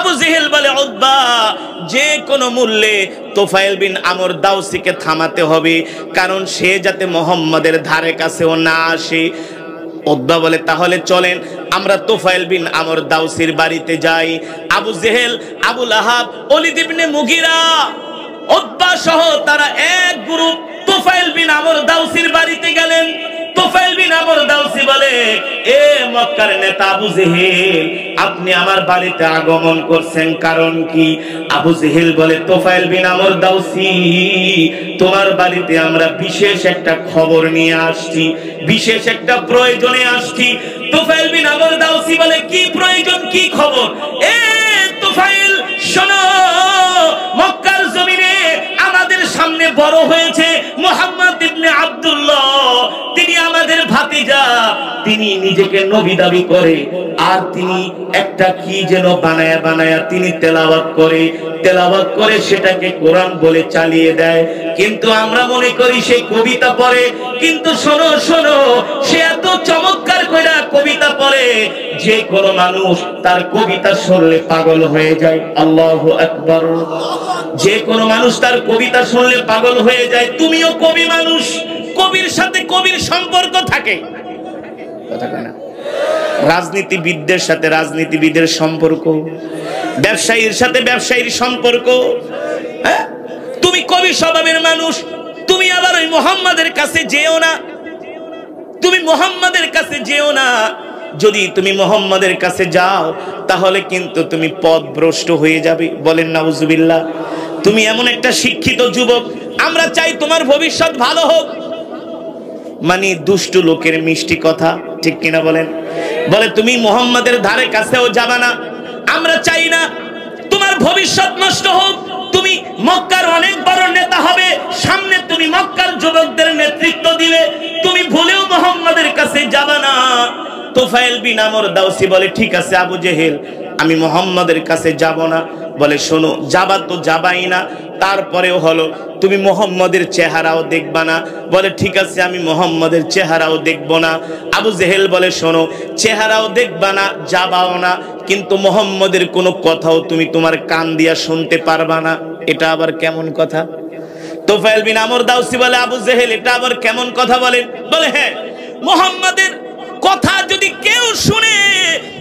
আবু জেহেল বলে উতবা যে কোনো মূল্যে তুফাইল বিন আমর দাউসিকে থামাতে হবে, কারণ সে যাতে মুহাম্মাদের ধারে কাছেও না আসে। উতবা বলে তাহলে চলেন আমরা তুফাইল বিন আমর দাউসির বাড়িতে যাই। আবু জেহেল, আবু লাহাব, ওলীদ ইবনে মুগিরা, উতবা সহ তারা এক গ্রুপ তুফাইল বিন আমর দাউসির বাড়িতে গেলেন। তুফাইল বিন আমর দাউসি বলে, এ মক্কার নেতা আবু জেহেল, আপনি আমার বাড়িতে আগমন করছেন কারণ কি? আবু জেহেল বলে, তুফাইল বিন আমর দাউসি, তোমার বাড়িতে আমরা বিশেষ একটা খবর নিয়ে আসছি, বিশেষ একটা প্রয়োজনে আসছি। তুফাইল বিন আমর দাউসি বলে, কি প্রয়োজন, কি খবর? এ তুফাইল শোনো, মক্কার জমিনে আমাদের সামনে বড় হয়েছে মুহাম্মদ ইবনে আব্দুল্লাহ, তিনি আমাদের ভাতিজা, তিনি নিজেকে নবী দাবি করে, আর তিনি একটা কি যেন বানায়া বানায়া তিনি তেলাওয়াত করে সেটাকে কোরআন বলে চালিয়ে দেয়, কিন্তু আমরা মনে করি সে কবিতা পড়ে। কিন্তু শোনো শোনো, সে এত চমৎকার করে কবিতা পড়ে যে কোনো মানুষ তার কবিতা শুনলে পাগল হয়ে যায়। আল্লাহু আকবার। যে কোনো মানুষ তার কবিতা শুনলে পাগল হয়ে যায়। তুমিও কবি মানুষ, কবির সাথে কবির সম্পর্ক থাকে, কথা কয় না? রাজনীতিবিদদের সাথে রাজনীতিবিদের সম্পর্ক, ব্যবসায়ীর সাথে ব্যবসায়ীর সম্পর্ক। হ্যাঁ, তুমি কবি স্বভাবের মানুষ, তুমি আবার ওই মুহাম্মাদের কাছে যেও না, তুমি মুহাম্মাদের কাছে যেও না। যদি তুমি মুহাম্মাদের কাছে যাও তাহলে কিন্তু তুমি পথভ্রষ্ট হয়ে যাবে। বলেন নাউজুবিল্লাহ। তুমি এমন একটা শিক্ষিত যুবক, আমরা চাই তোমার ভবিষ্যৎ ভালো হোক। মানে দুষ্টু লোকের মিষ্টি কথা, ঠিক কিনা বলেন? বলে তুমি মুহাম্মাদের ধারে কাছেও যাবে না, আমরা চাই না তোমার ভবিষ্যৎ নষ্ট হোক। তুমি মক্কার অনেক বড় নেতা হবে, সামনে তুমি মক্কার যুবকদের নেতৃত্ব দিলে, তুমি ভুলেও মুহাম্মাদের কাছে যাবে না। তুফাইল বিন আমর দাউসি বলে, ঠিক আছে আবু জেহেল, আমি মুহাম্মাদের কাছে যাব না। বলে শোনো, যাবা তো যাবাই না, তারপরেও হলো তুমি মুহাম্মাদের চেহারাও দেখবা না। বলে ঠিক আছে, আমি মুহাম্মাদের চেহারাও দেখব না। আবু জেহেল বলে শোনো, চেহারাও দেখবা না, যাবাও না, কিন্তু মুহাম্মাদের কোনো কথাও তুমি তোমার কান দিয়া শুনতে পারবা না। এটা আবার কেমন কথা? তুফাইল বিন আমর দাউসি বলে, আবু জেহেল এটা আবার কেমন কথা বলেন? বলে হ্যাঁ, মুহাম্মাদের কথা যদি কেউ শুনে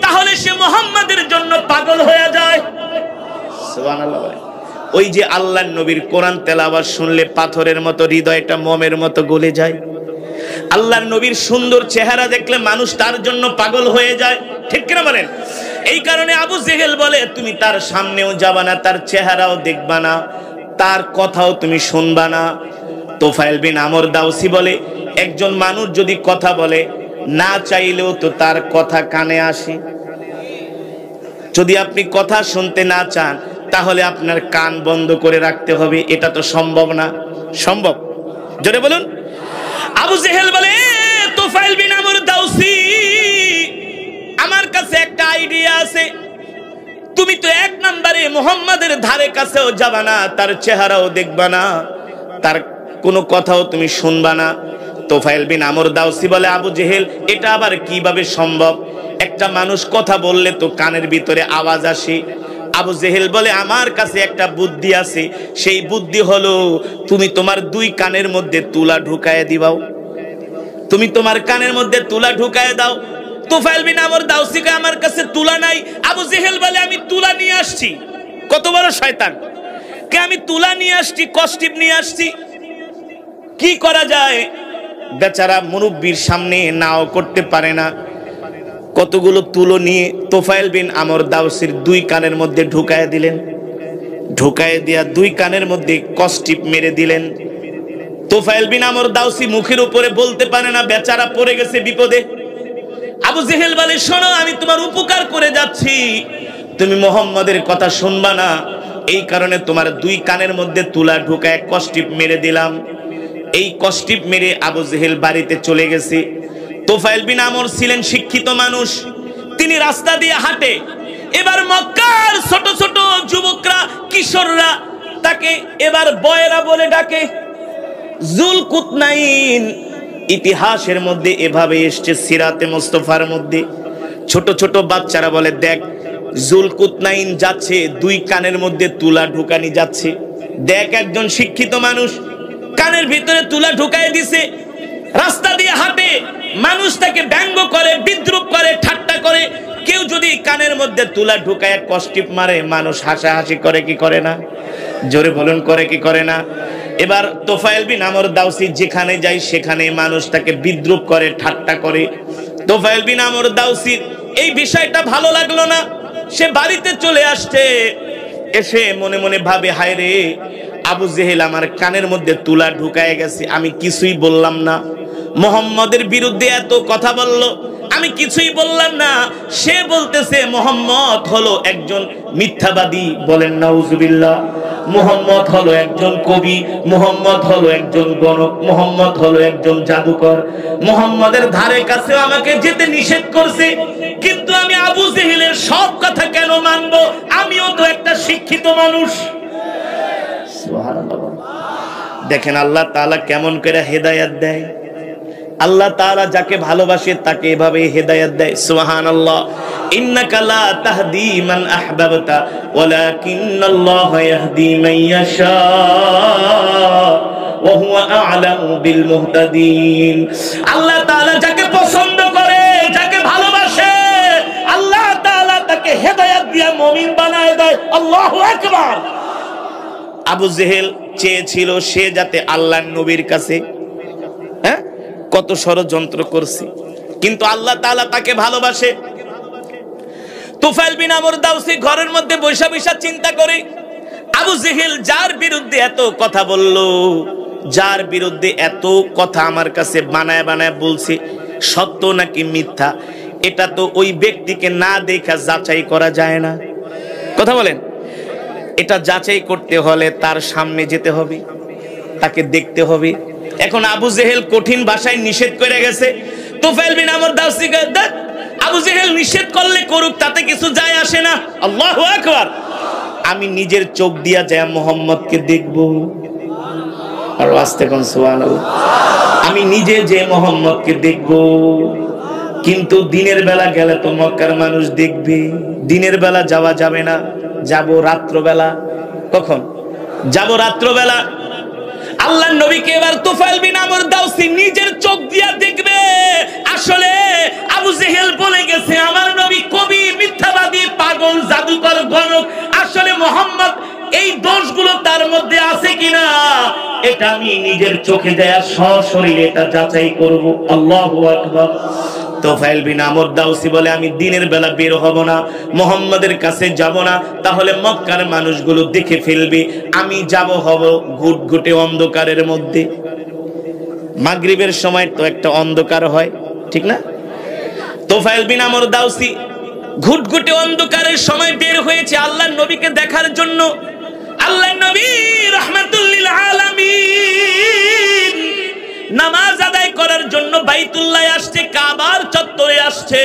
তাহলে সে মুহাম্মাদের জন্য পাগল হয়ে যায়। সুবহানাল্লাহ। ওই যে আল্লাহর নবীর কোরআন তেলাওয়াত শুনলে পাথরের মতো হৃদয়টা মোমের মতো গলে যায়। আল্লাহর নবীর সুন্দর চেহারা দেখলে মানুষ তার জন্য পাগল হয়ে যায়, ঠিক কিনা বলেন? এই কারণে আবু জেহেল বলে, তুমি তার সামনেও যাবা না, তার চেহারাও দেখবা না, তার কথাও তুমি শুনবা না। তুফাইল বিন আমর দাউসি বলে, একজন মানুষ যদি কথা বলে না চাইলেও তো তার কথা কানে আসে। যদি আপনি কথা শুনতে না চান তাহলে আপনার কান বন্ধ করে রাখতে হবে, এটা তো সম্ভব না? সম্ভব? জোরে বলুন। আবু জেহেল বলে, তুফাইল বিন আমর দাউসি, আমার কাছে একটা আইডিয়া আছে। তুমি তো এক নম্বরে মুহাম্মাদের ধারে কাছেও যাবা না, তার চেহারাও দেখবা না, তার কোনো কথাও তুমি শুনবা না। তুফাইল বিন আমর দাউসি বলে, আবু জেহেল এটা আবার কিভাবে সম্ভব? একটা মানুষ কথা বললে তো কানের ভিতরে আওয়াজ আসে। আবু জেহেল বলে, আমার কাছে একটা বুদ্ধি আছে, সেই বুদ্ধি হলো তুমি তোমার দুই কানের মধ্যে তুলা ঢুকায় দিবাও। তুমি তোমার কানের মধ্যে তুলা ঢুকায় দাও। তুফাইল বিন আমর দাউসি কয়, আমার কাছে তুলা নাই। আবু জেহেল বলে, আমি তুলা নিয়ে আসছি। কত বড় শয়তান! কে আমি তুলা নিয়ে আসছি, কষ্টিপ নিয়ে আসছি। কি করা যায়? বেচারা মুরব্বির সামনে নাও করতে পারে না। কতগুলো তুলো নিয়ে তুফাইল বিন আমর দাউসির দুই কানের মধ্যে ঢুকায় দিলেন। ঢুকায় দিয়া দুই কানের মধ্যে কষ্টিপ মেরে দিলেন। তুফাইল বিন আমর দাউসি মুখের উপরে বলতে পারে না, বেচারা পড়ে গেছে বিপদে। আবু জেহেল বলে, শোনো, আমি তোমার উপকার করে যাচ্ছি, তুমি মুহাম্মাদের কথা শুনবা না, এই কারণে তোমার দুই কানের মধ্যে তুলা ঢুকায় কষ্টিপ মেরে দিলাম। এই কষ্টিপ মেরে আবু জেহেল বাড়িতে চলে গেছে। তুফাইল বিন আমর ছিলেন শিক্ষিত মানুষ, তিনি রাস্তা দিয়ে হাঁটে। এবার মক্কার ছোট ছোট যুবকরা, কিশোররা তাকে এবার বয়রা বলে ডাকে। জুলকুতনাইন ইতিহাসের মধ্যে এভাবে এসছে, সিরাতে মুস্তাফার মধ্যে ছোট ছোট বাচ্চারা বলে, দেখ জুলকুতনাইন যাচ্ছে, দুই কানের মধ্যে তুলা ঢুকানি যাচ্ছে। দেখ একজন শিক্ষিত মানুষ কানের ভিতরে তুলা ঢুকাই দিছে, রাস্তা দিয়ে হাঁটে, মানুষ তাকে ব্যঙ্গ করে, বিদ্রুপ করে, ঠাট্টা করে। কেউ যদি কানের মধ্যে তুলা ঢুকায় কষ্টিপ মারে, মানুষ হাসাহাসি করে কি করে না? জোরে বলুন, করে কি করে না? এবার তোফায়েল বিন আমর দাউসি যেখানে যায় সেখানে মানুষ তাকে বিদ্রুপ করে, ঠাট্টা করে। তোফায়েল বিন আমর দাউসির এই বিষয়টা ভালো লাগলো না, সে বাড়িতে চলে আসছে। এসে মনে মনে ভাবে, হায় রে, আবু জেহেল আমার কানের মধ্যে তুলা ঢুকায় গেছে, আমি কিছুই বললাম না। মুহাম্মদের বিরুদ্ধে এত কথা বলল, আমি কিছুই বললাম না। সে বলতেছে মুহাম্মদ হলো একজন মিথ্যাবাদী, বলেন নাউজুবিল্লাহ। মুহাম্মদ হলো একজন কবি, মুহাম্মদ হলো একজন গণক, মুহাম্মদ হলো একজন জাদুকর। মুহাম্মদের ধারে কাছে আমাকে যেতে নিষেধ করছে, কিন্তু আমি আবু জেহেলের সব কথা কেন মানবো? আমিও তো একটা শিক্ষিত মানুষ। সুবহানাল্লাহ। দেখেন আল্লাহ তাআলা কেমন করে হেদায়েত দেয়। আল্লাহ তাআলা যাকে ভালোবাসে তাকে এভাবে হেদায়েত দেয়। সুবহানাল্লাহ। ইন্নাকা লা তাহদি মান আহবাবতা ওয়ালাকিন্নাল্লাহা ইয়াহদি মান ইয়াশা ওয়া হুয়া আ'লামু বিল মুহতাদিন। আল্লাহ তাআলা যাকে পছন্দ করে, যাকে ভালোবাসে, আল্লাহ তাআলা তাকে হেদায়েত দিয়ে মুমিন বানায় দেয়। আল্লাহু আকবার। আবু জেহেল চেয়েছিল সে যাতে আল্লাহর নবীর কাছে, কত ষড়যন্ত্র করছে, কিন্তু আল্লাহ তাআলা তাকে ভালোবাসে। তুফাইল বিন আমর দাউসি ঘরের মধ্যে বৈশা বৈশা চিন্তা করে, আবু জেহেল যার বিরুদ্ধে এত কথা বলল, যার বিরুদ্ধে এত কথা আমার কাছে বানায় বানায় বলছে, সত্য নাকি মিথ্যা এটা তো ওই ব্যক্তিকে না দেখা যাচাই করা যায় না। কথা বলেন, এটা যাচাই করতে হলে তার সামনে যেতে হবে, তাকে দেখতে হবে। এখন আবু জেহেল কঠিন ভাষায় নিষেধ করে গেছে। তুফাইল বিন আমর দাউসি দেখ, আবু জেহেল নিষেধ করলে করুক, তাতে কিছু যায় আসে না। আল্লাহু আকবার। আমি নিজের চোখ দিয়া যায় মুহাম্মদকে দেখব। আর আস্তে কোন সুবহানাল্লাহ। আমি নিজে যে মুহাম্মদকে দেখব, কিন্তু দিনের বেলা গেলে তো মক্কার মানুষ দেখবে। দিনের বেলা যাওয়া যাবে না, যাব রাত্রবেলা। কখন যাব? রাত্রবেলা। আল্লাহর নবীকে এবার তুফাইল বিন আমর দাউসি নিজের চোখ দিয়া দেখবে। আসলে আবু জেহেল বলে গেছে আমার নবী কবি, মিথ্যাবাদী, পাগল, জাদুকর, গণক। আসলে মুহাম্মদ এই দোষগুলো তার মধ্যে আছে কিনা এটা আমি নিজের চোখে দেয়া সশরীরে এটা যাচাই করব। আল্লাহু আকবার। তুফাইল বিন আমর দাউসি বলে, আমি দিনের বেলা বের হব না, মুহাম্মাদের কাছে যাব না, তাহলে মক্কার মানুষগুলো দেখে ফেলবে। আমি যাব হব ঘুটঘুটে অন্ধকারের মধ্যে। মাগরিবের সময় তো একটা অন্ধকার হয়, ঠিক না? তুফাইল বিন আমর দাউসি ঘুটঘুটে অন্ধকারের সময় বের হয়েছে আল্লাহর নবীকে দেখার জন্য। আল্লাহর নবী রাহমাতুল লিল আলামিন নামাজ আদায় করার জন্য বাইতুল্লাহ আসছে, কাবার চত্বরে আসছে।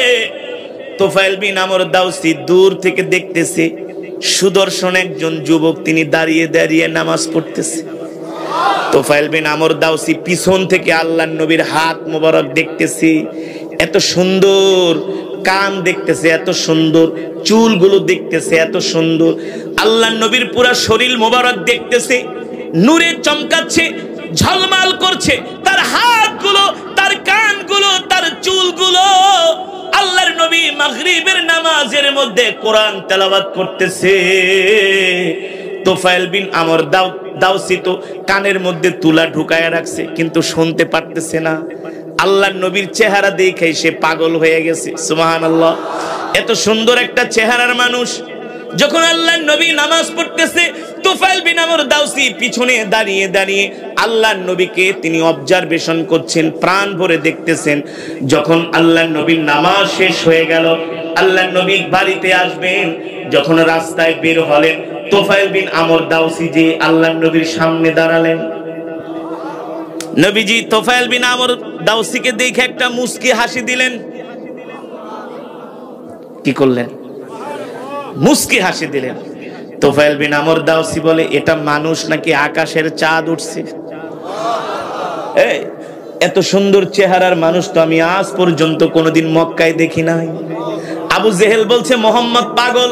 তুফাইল বিন আমর দাউসি দূর থেকে দেখতেছে সুদর্শন একজন যুবক, তিনি দাঁড়িয়ে দাঁড়িয়ে নামাজ পড়তেছে। তুফাইল বিন আমর দাউসি পিছন থেকে আল্লাহর নবীর হাত মোবারক দেখতেছে, এত সুন্দর কান দেখতেছে, এত সুন্দর চুলগুলো দেখতেছে, এত সুন্দর। আল্লাহর নবীর পুরা শরীর মোবারক দেখতেছে, নূরে চমকাচ্ছে, ঝলমাল করছে, তার হাতগুলো, তার কানগুলো, তার চুলগুলো। আল্লাহর নবী মাগরিবের নামাজের মধ্যে কোরআন তেলাওয়াত করতেছে। তুফাইল বিন আমর দাউসি তো কানের মধ্যে তুলা ঢুকায় রাখছে, কিন্তু শুনতে পারতেছে না। আল্লাহর নবীর চেহারা দেখে সে পাগল হয়ে গেছে। সুবহানাল্লাহ। এত সুন্দর একটা চেহারার মানুষ, যখন আল্লাহর নবী নামাজ পড়তেছে, তুফাইল বিন আমর দাউসি পিছনে দাঁড়িয়ে দাঁড়িয়ে আল্লাহর নবীকে তিনি অবজারভেশন করছেন, প্রাণ ভরে দেখতেছেন। যখন আল্লাহর নবীর নামাজ শেষ হয়ে গেল, আল্লাহর নবী বাড়িতে আসবেন, যখন রাস্তায় বের হলেন, তুফাইল বিন আমর দাউসি যে আল্লাহর নবীর সামনে দাঁড়ালেন। নবীজি তুফাইল বিন আমর দাউসিকে দেখে একটা মুস্কি হাসি দিলেন। কি করলেন? মুস্কি হাসি দিলেন। তুফাইল বিন আমর দাউসি বলে, এটা মানুষ নাকি আকাশের চাঁদ উঠছে? এত সুন্দর চেহারার মানুষ তো আমি আজ পর্যন্ত কোনোদিন মক্কায় দেখি নাই। আবু জেহেল বলছে মোহাম্মদ পাগল,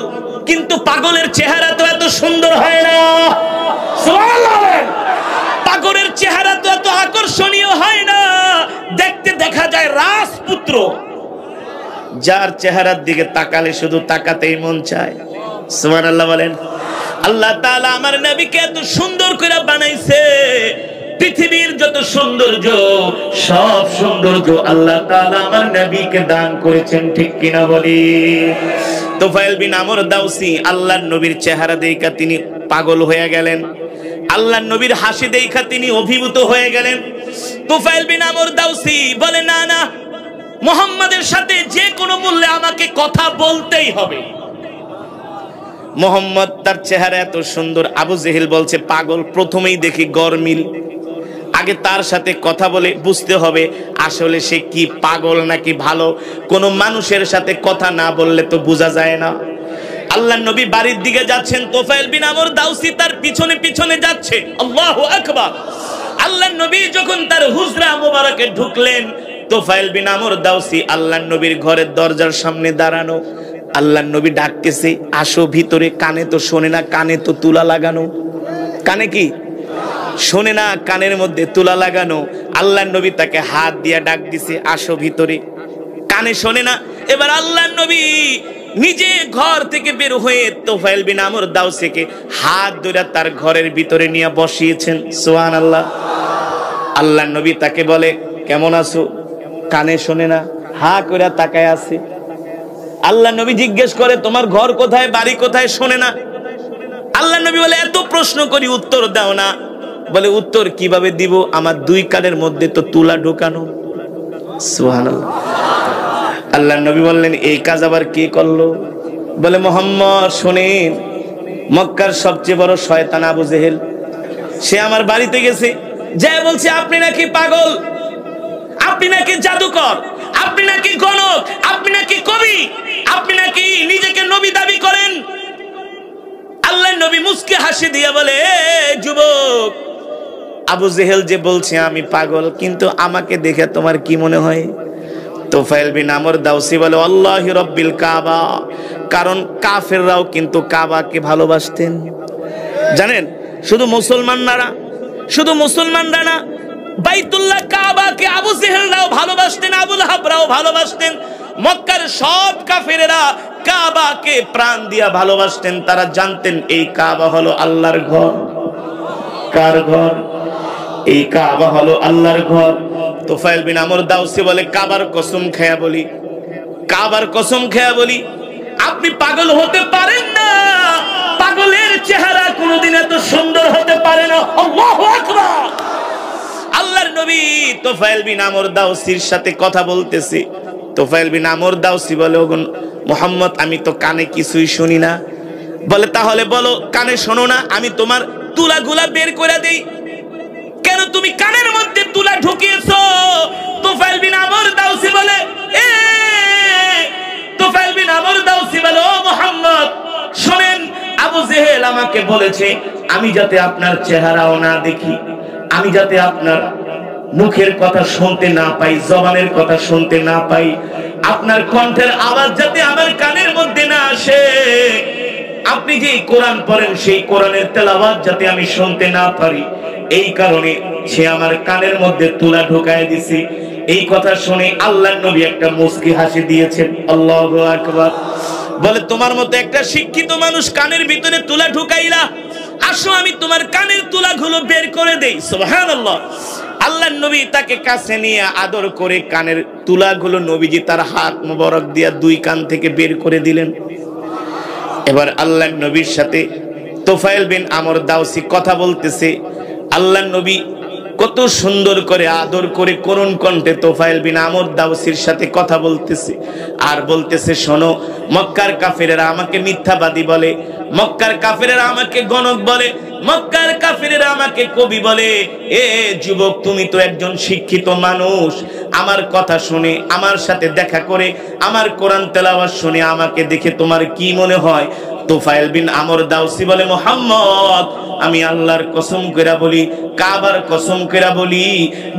কিন্তু পাগলের চেহারা তো এত সুন্দর হয় না। সুবহানাল্লাহ। পাগলের চেহারা তো এত আকর্ষণীয় হয় না, দেখতে দেখা যায় রাজপুত্র, যার চেহারার দিকে তাকালে শুধু তাকাতেই মন চায়। সুবহানাল্লাহ বলেন। আল্লাহ তাআলা আমার নবীকে এত সুন্দর করে বানাইছে, পৃথিবীর যত সৌন্দর্য সব সৌন্দর্য আল্লাহ তাআলা আমার নবীকে দান করেছেন, ঠিক কিনা বলি? তুফাইল বিন আমর দাউসী আল্লাহর নবীর চেহারা দেখা তিনি পাগল হয়ে গেলেন, আল্লাহর নবীর হাসি দেখা তিনি অভিভূত হয়ে গেলেন। তুফাইল বিন আমর দাউসী বলে, না না, মুহাম্মাদের সাথে যে কোনো মূল্যে আমাকে কথা বলতেই হবে। মুহাম্মদ তার চেহারা এত সুন্দর। আবু জেহেল বলছে পাগল, প্রথমেই দেখি গরমিল, আগে তার সাথে কথা বলে বুঝতে হবে আসলে সে কি পাগল নাকি ভালো। কোন মানুষের সাথে কথা না বললে তো বোঝা যায় না। আল্লাহর নবী বাড়ির দিকে যাচ্ছেন, তুফাইল বিন আমর দাউসী তার পিছনে পিছনে যাচ্ছে। আল্লাহু আকবার। আল্লাহর নবী যখন তার হুজরা মোবারকে ঢুকলেন, তুফাইল বিন আমর দাউসী আল্লাহর নবীর ঘরের দরজার সামনে দাঁড়ানো। আল্লাহর নবী ডাকতেছে, আসো ভিতরে। কানে তো শোনে না, কানে তো তুলা লাগানো। কানে কি শোনে না, কানের মধ্যে তুলা লাগানো। আল্লাহর নবী তাকে হাত দিয়ে ডাক দিছে, আসো ভিতরে। কানে শোনে না। এবার আল্লাহর নবী নিজে ঘর থেকে বের হয়ে তুফাইল বিন আমর দাউসীকে হাত ধরে তার ঘরের ভিতরে নিয়ে বসিয়েছেন। সুবহানাল্লাহ। আল্লাহর নবী তাকে বলে, কেমন আছো? কানে শোনে না, হা করে তাকায় আছে। আল্লাহর নবী জিজ্ঞেস করে, তোমার ঘর কোথায়, বাড়ি কোথায়? শোনে না। আল্লাহর নবী বলে, এত প্রশ্ন করি উত্তর দাও না। বলে, উত্তর কিভাবে দিব, আমার দুই কানের মধ্যে তো তুলা ঢোকানো। সুবহানাল্লাহ। আল্লাহর নবী বললেন, এই কাজ আবার কে করলো? বলে, মুহাম্মদ শোনেন, মক্কার সবচেয়ে বড় শয়তান আবু জেহেল, সে আমার বাড়িতে গেছে, যা বলছে আপনি নাকি পাগল, আপনি নাকি জাদুকর, আপনি নাকি গণক, আপনি নাকি কবি, আপনি নাকি নিজেকে নবী দাবি করেন। আল্লাহর নবী মুস্কি হাসি দিয়ে বলে, যুবক, আবু জেহেল যে বলছে আমি পাগল, কিন্তু আমাকে দেখে তোমার কি মনে হয়? তুফাইল বিন আমর দাউসী বলে, আল্লাহি রাব্বিল কাবা। কারণ কাফেররাও কিন্তু কাবাকে ভালোবাসতেন। জানেন, শুধু মুসলমানরা না, বাইতুল্লাহ কাবাকে আবু জেহেলরাও ভালোবাসতেন, আবু লাহাবরাও ভালোবাসতেন। মক্কার সব কাফেরেরা কাবাকে প্রাণ দিয়া ভালোবাসতেন। তারা জানতেন এই কাবা হলো আল্লাহর ঘর। কার ঘর? এই কাবা হলো আল্লাহর ঘর। তুফাইল বিন আমর দাউসী বলে, কাবার কসম খেয়া বলি, কাবার কসম খেয়া বলি, আপনি পাগল হতে পারেন না। পাগলের চেহারা কোনোদিন এত সুন্দর হতে পারে না। আল্লাহু আকবার। আল্লাহর নবী তুফাইল বিন আমর দাউসীর সাথে কথা বলতেছে। তুফাইল বিন আমর দাউসী বলে, ওগো মুহাম্মদ, আমি তো কানে কিছুই শুনি না। বলে, তাহলে বলো, কানে শোনো না, আমি তোমার তুলাগুলা বের করে দেই। কেন তুমি কানের মধ্যে তুলা ঢুকিয়েছো? তুফাইল বিন আমর দাউসী বলে, তুফাইল বিন আমর দাউসী বলে, ও মুহাম্মদ শুনেন, আবু জেহেল আমাকে বলেছে আমি যাতে আপনার চেহারাও না দেখি, আমি যাতে আপনার মুখের কথা শুনতে না পাই, জবানের কথা শুনতে না পাই, আপনার কণ্ঠের আওয়াজ যাতে আমার কানের মধ্যে না আসে, আপনি যে কোরআন পড়েন সেই কোরআনের তেলাওয়াত যাতে আমি শুনতে না পারি, এই কারণে সে আমার কানের মধ্যে তুলা ঢোকায় দিছে। এই কথা শুনে আল্লাহর নবী একটা মুস্কি হাসি দিয়েছেন। আল্লাহু আকবার। বলে, তোমার মতো একটা শিক্ষিত মানুষ কানের ভিতরে তুলা ঢুকাইলা, আসো আমি তোমার কানের তুলাগুলো বের করে দেই। সুবহানাল্লাহ। আল্লাহর নবী তাকে কাছে নিয়ে আদর করে কানের তুলাগুলো নবীজি তার হাত মোবারক দিয়া দুই কান থেকে বের করে দিলেন। এবার আল্লাহর নবীর সাথে তুফাইল বিন আমর দাউসী কথা বলতেছে। আল্লাহর নবী কত সুন্দর করে আদর করে করুণ কণ্ঠে তুফাইল বিন আমর দাউসীর সাথে কথা বলতেছে আর বলতেছে, শোনো, মক্কার কাফেরেরা আমাকে মিথ্যাবাদী বলে, মক্কার কাফেরেরা আমাকে গণক বলে, মক্কার কাফেরেরা আমাকে কবি বলে। এ যুবক, তুমি তো একজন শিক্ষিত মানুষ, আমার কথা শুনে, আমার সাথে দেখা করে, আমার কোরআন তেলাওয়াত শুনে আমাকে দেখে তোমার কি মনে হয়? তুফাইল বিন আমর দাউসী বলে, মুহাম্মদ, আমি আল্লাহর কসম কইরা বলি, কাবার কসম কইরা বলি,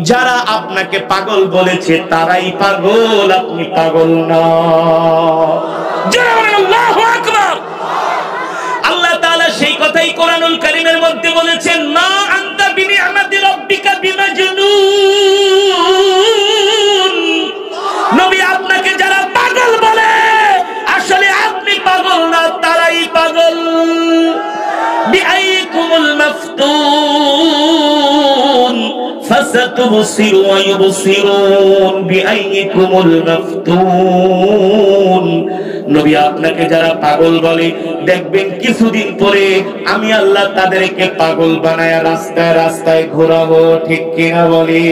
যারা আপনাকে পাগল বলেছে তারাই পাগল, আপনি পাগল না। জোরে বলেন আল্লাহু আকবার। আল্লাহ তাআলা সেই কথাই কোরআনুল কারীমের মধ্যে বলেছেন, মা আনতা বিনিআমাতি রাব্বিকা বিমাজনুন। নবী আপনাকে যারা পাগল বলে, আসলে আপনি পাগল না, তারাই পাগল। বিআইকুমুল মাফতুন ফাসাতুবসিরু ওয়া ইউবসিরুন বিআইকুমুল মাফতুন। নবী আপনাকে যারা পাগল বলে, দেখবেন কিছুদিন পরে আমি আল্লাহ তাদেরকে পাগল বানায় রাস্তায় রাস্তায় ঘোরাবো। ঠিক কিনা বলে?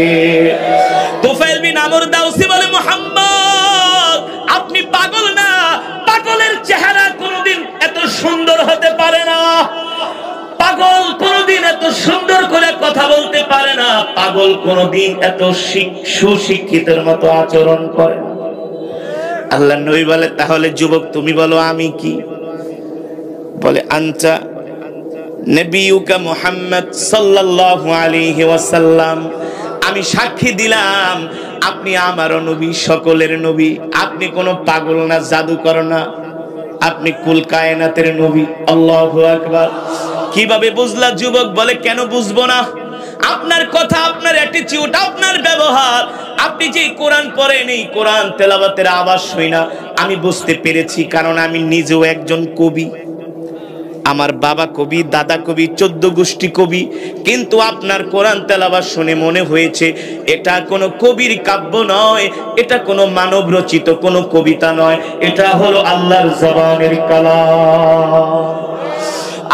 তুফাইল বিন আমর দাউসি বলে, মুহাম্মদ আপনি পাগল না, পাগলের চেহারা কোনদিন এত সুন্দর হতে পারে না, পাগল কোনদিন এত সুন্দর করে কথা বলতে পারে না, পাগল কোনদিন এত সুশিক্ষিতের মতো আচরণ করে না। আল্লাহ নবী বলে, তাহলে যুবক তুমি বলো আমি কি? বলে, আনতা নবিয়ুকা মুহাম্মদ সাল্লাল্লাহু আলাইহি ওয়াসাল্লাম। আমি সাক্ষী দিলাম আপনি আমারও নবী, সকলের নবী। আপনি কোনো পাগল না, জাদুকর না, আপনি কুল কায়নাতের নবী। আল্লাহু আকবার। কিভাবে বুঝলা যুবক? বলে, কেন বুঝবো না? আপনার কথা, আপনার অ্যাটিটিউড, আপনার ব্যবহার, আপনি যে কোরআন পড়েন, এই কোরআন তেলাওয়াতের আওয়াজ শুই না, আমি বুঝতে পেরেছি। কারণ আমি নিজেও একজন কবি, আমার বাবা কবি, দাদা কবি, 14 গোষ্ঠী কবি। কিন্তু আপনার কোরআন তেলাওয়াত শুনে মনে হয়েছে এটা কোনো কবির কাব্য নয়, এটা কোনো মানব রচিত কোনো কবিতা নয়, এটা হলো আল্লাহর জবানের কালাম।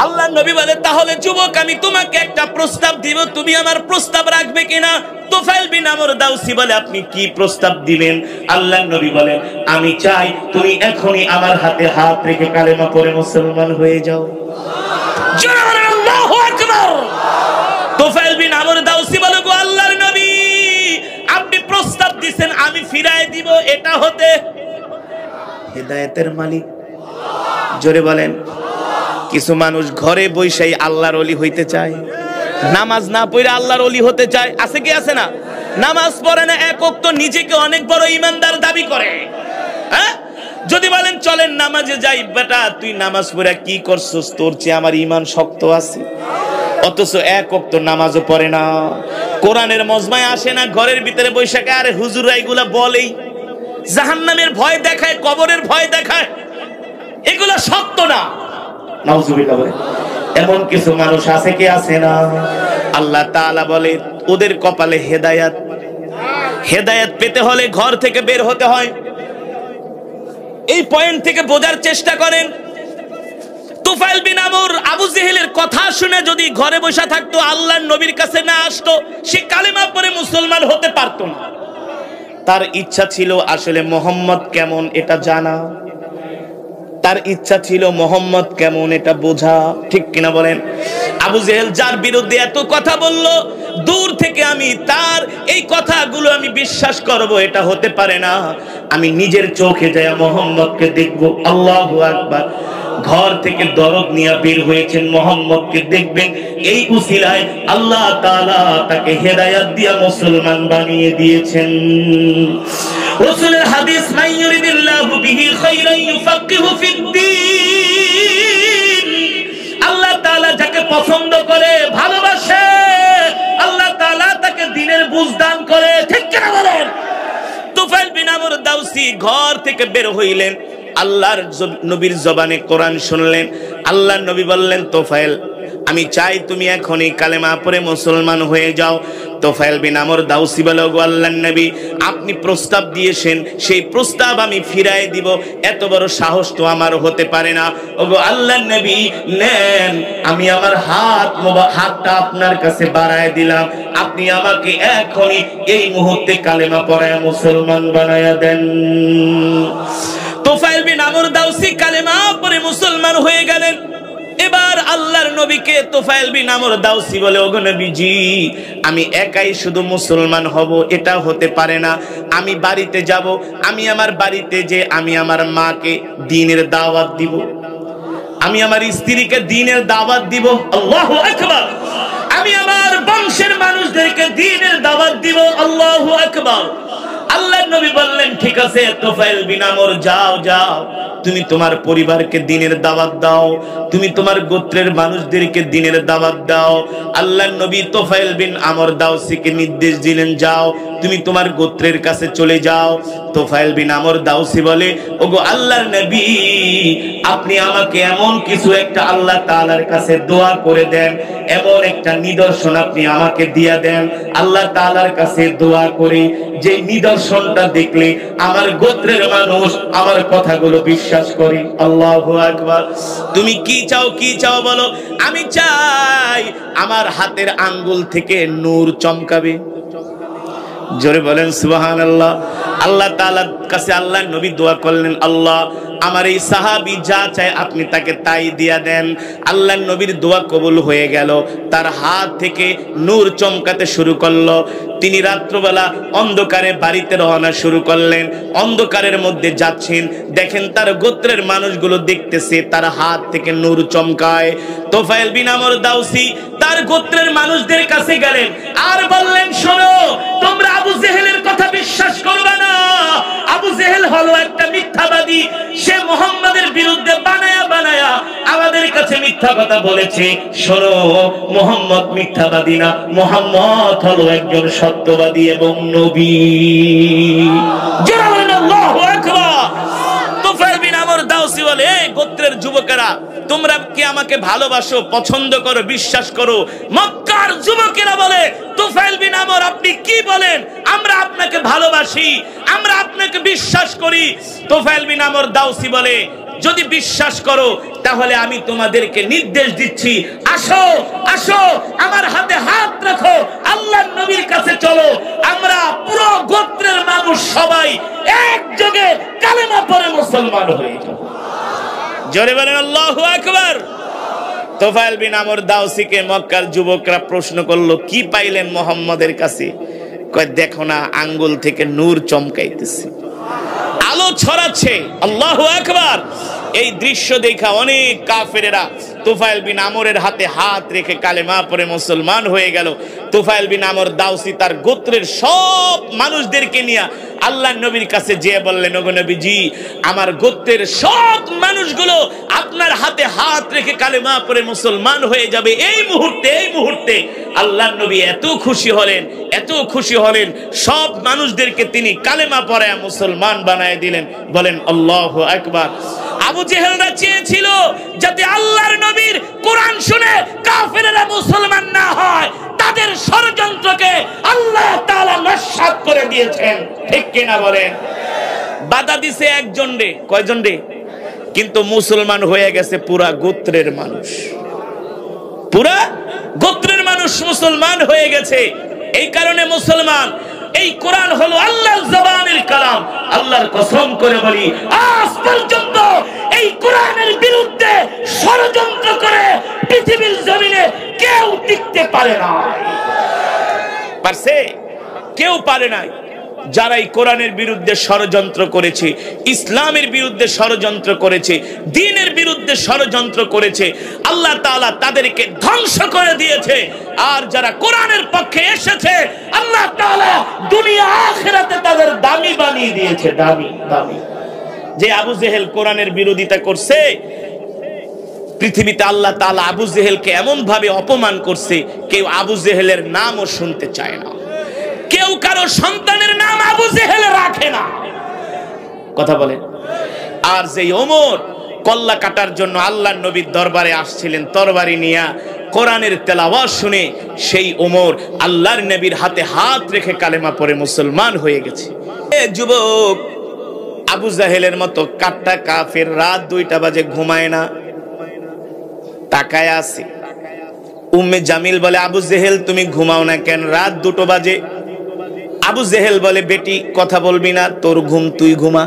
আল্লাহ নবী বলে, তাহলে যুবক আমি তোমাকে একটা প্রস্তাব দিব, তুমি আমার প্রস্তাব রাখবে কিনা? তুফাইল বিন আমর দাউসি বলে, আপনি কি প্রস্তাব দিবেন? আল্লাহ নবী বলেন, আমি চাই তুমি এখনই আমার হাতে হাত রেখে কালেমা পড়ে মুসলমান হয়ে যাও। জোরে বলেন আল্লাহু আকবার। তুফাইল বিন আমর দাউসি বলে, গো আল্লাহর নবী, আপনি প্রস্তাব দিবেন, আমি ফিরায় দিব, এটা হতে হেদায়েতের মালিক। জোরে বলেন। কিছু মানুষ ঘরে বসেই আল্লাহর ওলি হইতে চায়, নামাজ না পড়ে আল্লাহর ওলি হতে চায়। আছে কি আছে না? নামাজ পড়ে না, এক ওয়াক্ত নিজেকে অনেক বড় ইমানদার দাবি করে। হ্যাঁ, যদি বলেন চলেন নামাজে যাই, বেটা তুই নামাজ পড়ে কি করছস? তোর চেয়ে আমার ঈমান শক্ত আছে। অথচ এক ওয়াক্ত নামাজও পড়ে না, কোরআনের মজমায় আসে না, ঘরের ভিতরে বসে আরে হুজুররা এগুলা বলেই, জাহান্নামের ভয় দেখায়, কবরের ভয় দেখায়, এগুলা সত্য না। নাউজুবিল্লাহ। এমন কিছু মানুষ আছে কি আছে না? আল্লাহ তাআলা বলে, ওদের কপালে হেদায়েত। হেদায়েত পেতে হলে ঘর থেকে বের হতে হয়। এই পয়েন্ট থেকে বোঝার চেষ্টা করেন। তুফাইল বিন আমর আবু জেহেলের কথা শুনে যদি ঘরে বসে থাকতো, আল্লাহর নবীর কাছে না আসতো, সে কালেমা পড়ে মুসলমান হতে পারতো না। তার ইচ্ছা ছিল আসলে মোহাম্মদ কেমন এটা জানা, তার ইচ্ছা ছিল মোহাম্মদ কেমন এটা বোঝা। ঠিক কিনা বলেন? আবু জেহেল যার বিরুদ্ধে এত কথা বলল, দূর থেকে আমি তার এই কথাগুলো আমি বিশ্বাস করব, এটা হতে পারে না। আমি নিজের চোখে যায় মোহাম্মদকে দেখব। আল্লাহু আকবার। ঘর থেকে দরদ নিয়ে বের হয়েছেন, মোহাম্মদকে দেখবেন। এই উসিলায় আল্লাহ তাআলা তাকে হেদায়েত দিয়া মুসলমান বানিয়ে দিয়েছেন। রাসূলের হাদিস, মান ইউরিদিল্লাহু বিহি খায়রান ইউফাক্কিহু ফিদ্দীন। আল্লাহ তাআলা যাকে পছন্দ করে, ভালোবাসে, আল্লাহ তাআলা তাকে দ্বীনের বুঝ দান করে। ঠিক কিনা বলেন? তুফাইল বিন আমর দাউসি ঘর থেকে বের হইলেন, আল্লাহর নবীর জবানে কোরআন শুনলেন। আল্লাহর নবী বললেন, তোফাইল আমি চাই তুমি এখনই কালেমা পড়ে মুসলমান হয়ে যাও। তোফাইল বিন আমর দাউসি বলে, ওগো আল্লাহর নবী, আপনি প্রস্তাব দিয়েছেন, সেই প্রস্তাব আমি ফিরাই দিব, এত বড় সাহস তো আমার হতে পারে না। ওগো আল্লাহর নবী, নেন, আমি আমার হাতটা আপনার কাছে বাড়ায় দিলাম, আপনি আমাকে এখনই এই মুহূর্তে কালেমা পড়ায় মুসলমান বানায়া দেন। তোফাইল বিন আমর দাউসি কালেমা পড়ে মুসলমান হয়ে গেলেন। এবার আল্লাহর নবীকে তোফাইল বিন আমর দাউসি বলে, ওগো নবীজি, আমি একাই শুধু মুসলমান হব এটা হতে পারে না, আমি বাড়িতে যাব, আমি আমার বাড়িতে যে আমি আমার মাকে দ্বীনের দাওয়াত দিব, আমি আমার স্ত্রীকে দ্বীনের দাওয়াত দিব। আল্লাহু আকবার। আমি আমার বংশের মানুষদেরকে দ্বীনের দাওয়াত দিব। আল্লাহু আকবার। আল্লাহর নবী বললেন ঠিক আছে তুফাইল বিন আমর যাও যাও, তুমি তোমার পরিবারকে দ্বীনের দাওয়াত দাও, তুমি তোমার গোত্রের মানুষদেরকে দ্বীনের দাওয়াত দাও। আল্লাহর নবী তুফাইল বিন আমর দাউসিকে নির্দেশ দিলেন যাও তুমি তোমার গোত্রের কাছে চলে যাও। তুফাইল বিন আমর দাউসি বলে ওগো আল্লাহর নবী, আপনি আমাকে এমন কিছু একটা আল্লাহ তাআলার কাছে দোয়া করে দেন, এমন একটা নিদর্শন আপনি আমাকে দিয়া দেন, আল্লাহ তাআলার কাছে দোয়া করি যে নিদর্শনটা দেখলে আমার গোত্রের মানুষ আমার কথাগুলো বিশ্বাস করে। আল্লাহু আকবার। তুমি কি চাও, কি চাও বলো। আমি চাই আমার হাতের আঙ্গুল থেকে নূর চমকাবে। জোরে বলেন সুবহানাল্লাহ। আল্লাহ তাআলার কাছে আল্লাহর নবী দোয়া করলেন, আল্লাহ আমার এই সাহাবী যা চায় আপনি তাকে তাই দিয়া দেন। আল্লাহর নবীর দোয়া কবুল হয়ে গেল, তার হাত থেকে নূর চমকাতে শুরু করলো। তিনি রাত্রবেলা অন্ধকারে বাড়িতে রওনা শুরু করলেন। অন্ধকারের মধ্যে যাচ্ছেন, দেখেন তার গোত্রের মানুষগুলো দেখতেছে তার হাত থেকে নূর চমকায়। তুফাইল বিন আমর দাউসি তার গোত্রের মানুষদের কাছে গেলেন আর বললেন, শোনো তোমরা আবু জেহেলের কথা বিশ্বাস করবে না। আবু জেহেল হলো একটা মিথ্যাবাদী, সে মুহাম্মাদের বিরুদ্ধে বানায়া বানায়া আমাদের কাছে মিথ্যা কথা বলেছে। শোনো মুহাম্মদ মিথ্যাবাদী না, মুহাম্মদ হলো একজন সত্যবাদী এবং নবী। যারা বলেন আল্লাহু আকবার। তুফাইল বিন আমর দাউসি বলে, এই গোত্রের যুবকেরা তোমরা কি আমাকে ভালোবাসো, পছন্দ করো, বিশ্বাস করো? মক্কার যুবকেরা বলে, তুফাইল বিন আমর আপনি কি বলেন, আমরা আপনাকে ভালোবাসি, আমরা আপনাকে বিশ্বাস করি। তুফাইল বিন আমর দাউসি বলে, যদি বিশ্বাস করো তাহলে আমি তোমাদেরকে নির্দেশ দিচ্ছি, আসো আসো আমার হাতে হাত রাখো, আল্লাহর নবীর কাছে চলো, আমরা পুরো গোত্রের মানুষ সবাই একযোগে কালেমা পড়ে মুসলমান হয়ে যাব। জোরে বলেন আল্লাহু আকবার। তুফাইল বিন আমর দাউসিকে মক্কার যুবকরা প্রশ্ন করলো, কি পাইলেন মুহাম্মাদের কাছে? কয় দেখো না আঙ্গুল থেকে নূর চমকাইতেছে, আলো ছড়াচ্ছে। আল্লাহু আকবার। এই দৃশ্য দেখা অনেক কাফেরেরা তুফাইল বিন আমরের হাতে হাত রেখে কালেমা পড়ে মুসলমান হয়ে গেল। তুফাইল বিন আমর দাউসি তার গোত্রের সব মানুষদেরকে নিয়ে আল্লাহর নবীর কাছে যেয়ে বললেন, ওগো নবীজি আমার গোত্রের সব মানুষগুলো আপনার হাতে হাত রেখে কালেমা পড়ে মুসলমান হয়ে যাবে এই মুহূর্তে। এই মুহূর্তে আল্লাহর নবী এত খুশি হলেন, এত খুশি হলেন, সব মানুষদেরকে তিনি কালেমা পড়ায় মুসলমান বানায় দিলেন। বলেন আল্লাহু আকবার। আবু জেহেলরা চেয়েছিল যাতে আল্লাহর নবীর কোরআন শুনে কাফেররা মুসলমান না হয়, তাদের ষড়যন্ত্রকে আল্লাহ তাআলা নস্যাৎ করে দিয়েছেন। ঠিক কিনা বলেন? বাধা দিছে একজন রে, কয়জন রে? কিন্তু মুসলমান হয়ে গেছে পুরা গোত্রের মানুষ, পুরা গোত্রের মানুষ মুসলমান হয়ে গেছে। এই কারণে মুসলমান, এই কোরআন হলো আল্লাহর জবানের কালাম। আল্লাহর কসম করে বলি, আজ পর্যন্ত এই কোরআনের বিরুদ্ধে ষড়যন্ত্র করে পৃথিবীর জমিনে কেউ টিকতে পারে না। পারছে? কেউ পারে নাই। যারা এই কোরআনের বিরুদ্ধে ষড়যন্ত্র করেছে, ইসলামের বিরুদ্ধে ষড়যন্ত্র করেছে, দ্বীনের বিরুদ্ধে ষড়যন্ত্র করেছে, আল্লাহ তাআলা তাদেরকে ধ্বংস করে দিয়েছে। আর যারা কোরআনের পক্ষে এসেছে, আল্লাহ তাআলা দুনিয়া আখিরাতে তাদের দামি বানিয়ে দিয়েছে, দামি দামি। যে আবু জেহেল কোরআনের বিরোধিতা করছে, পৃথিবীতে আল্লাহ তাআলা আবু জেহেলকে এমন ভাবে অপমান করছে, কেউ আবু জেহেলের নামও শুনতে চায় না, কেউ কারো সন্তানের নাম আবু জেহেল রাখে না। কথা বলেন। আর যে ওমর কল্লা কাটার জন্য আল্লাহর নবীর দরবারে আসছিলেন তরবারি নিয়ে, কোরআনের তেলাওয়াত শুনে সেই ওমর আল্লাহর নবীর হাতে হাত রেখে কালেমা পড়ে মুসলমান হয়ে গেছে। যুবক আবু জাহেলের মতো কাট্টা কাফের রাত 2টা বাজে ঘুমায় না, তাকায় আছে। উম্মে জামিল বলে, আবু জেহেল তুমি ঘুমাও না কেন, রাত 2টো বাজে? আবু জেহেল বলে, বেটি কথা বলবি না, তোর ঘুম তুই ঘুমা।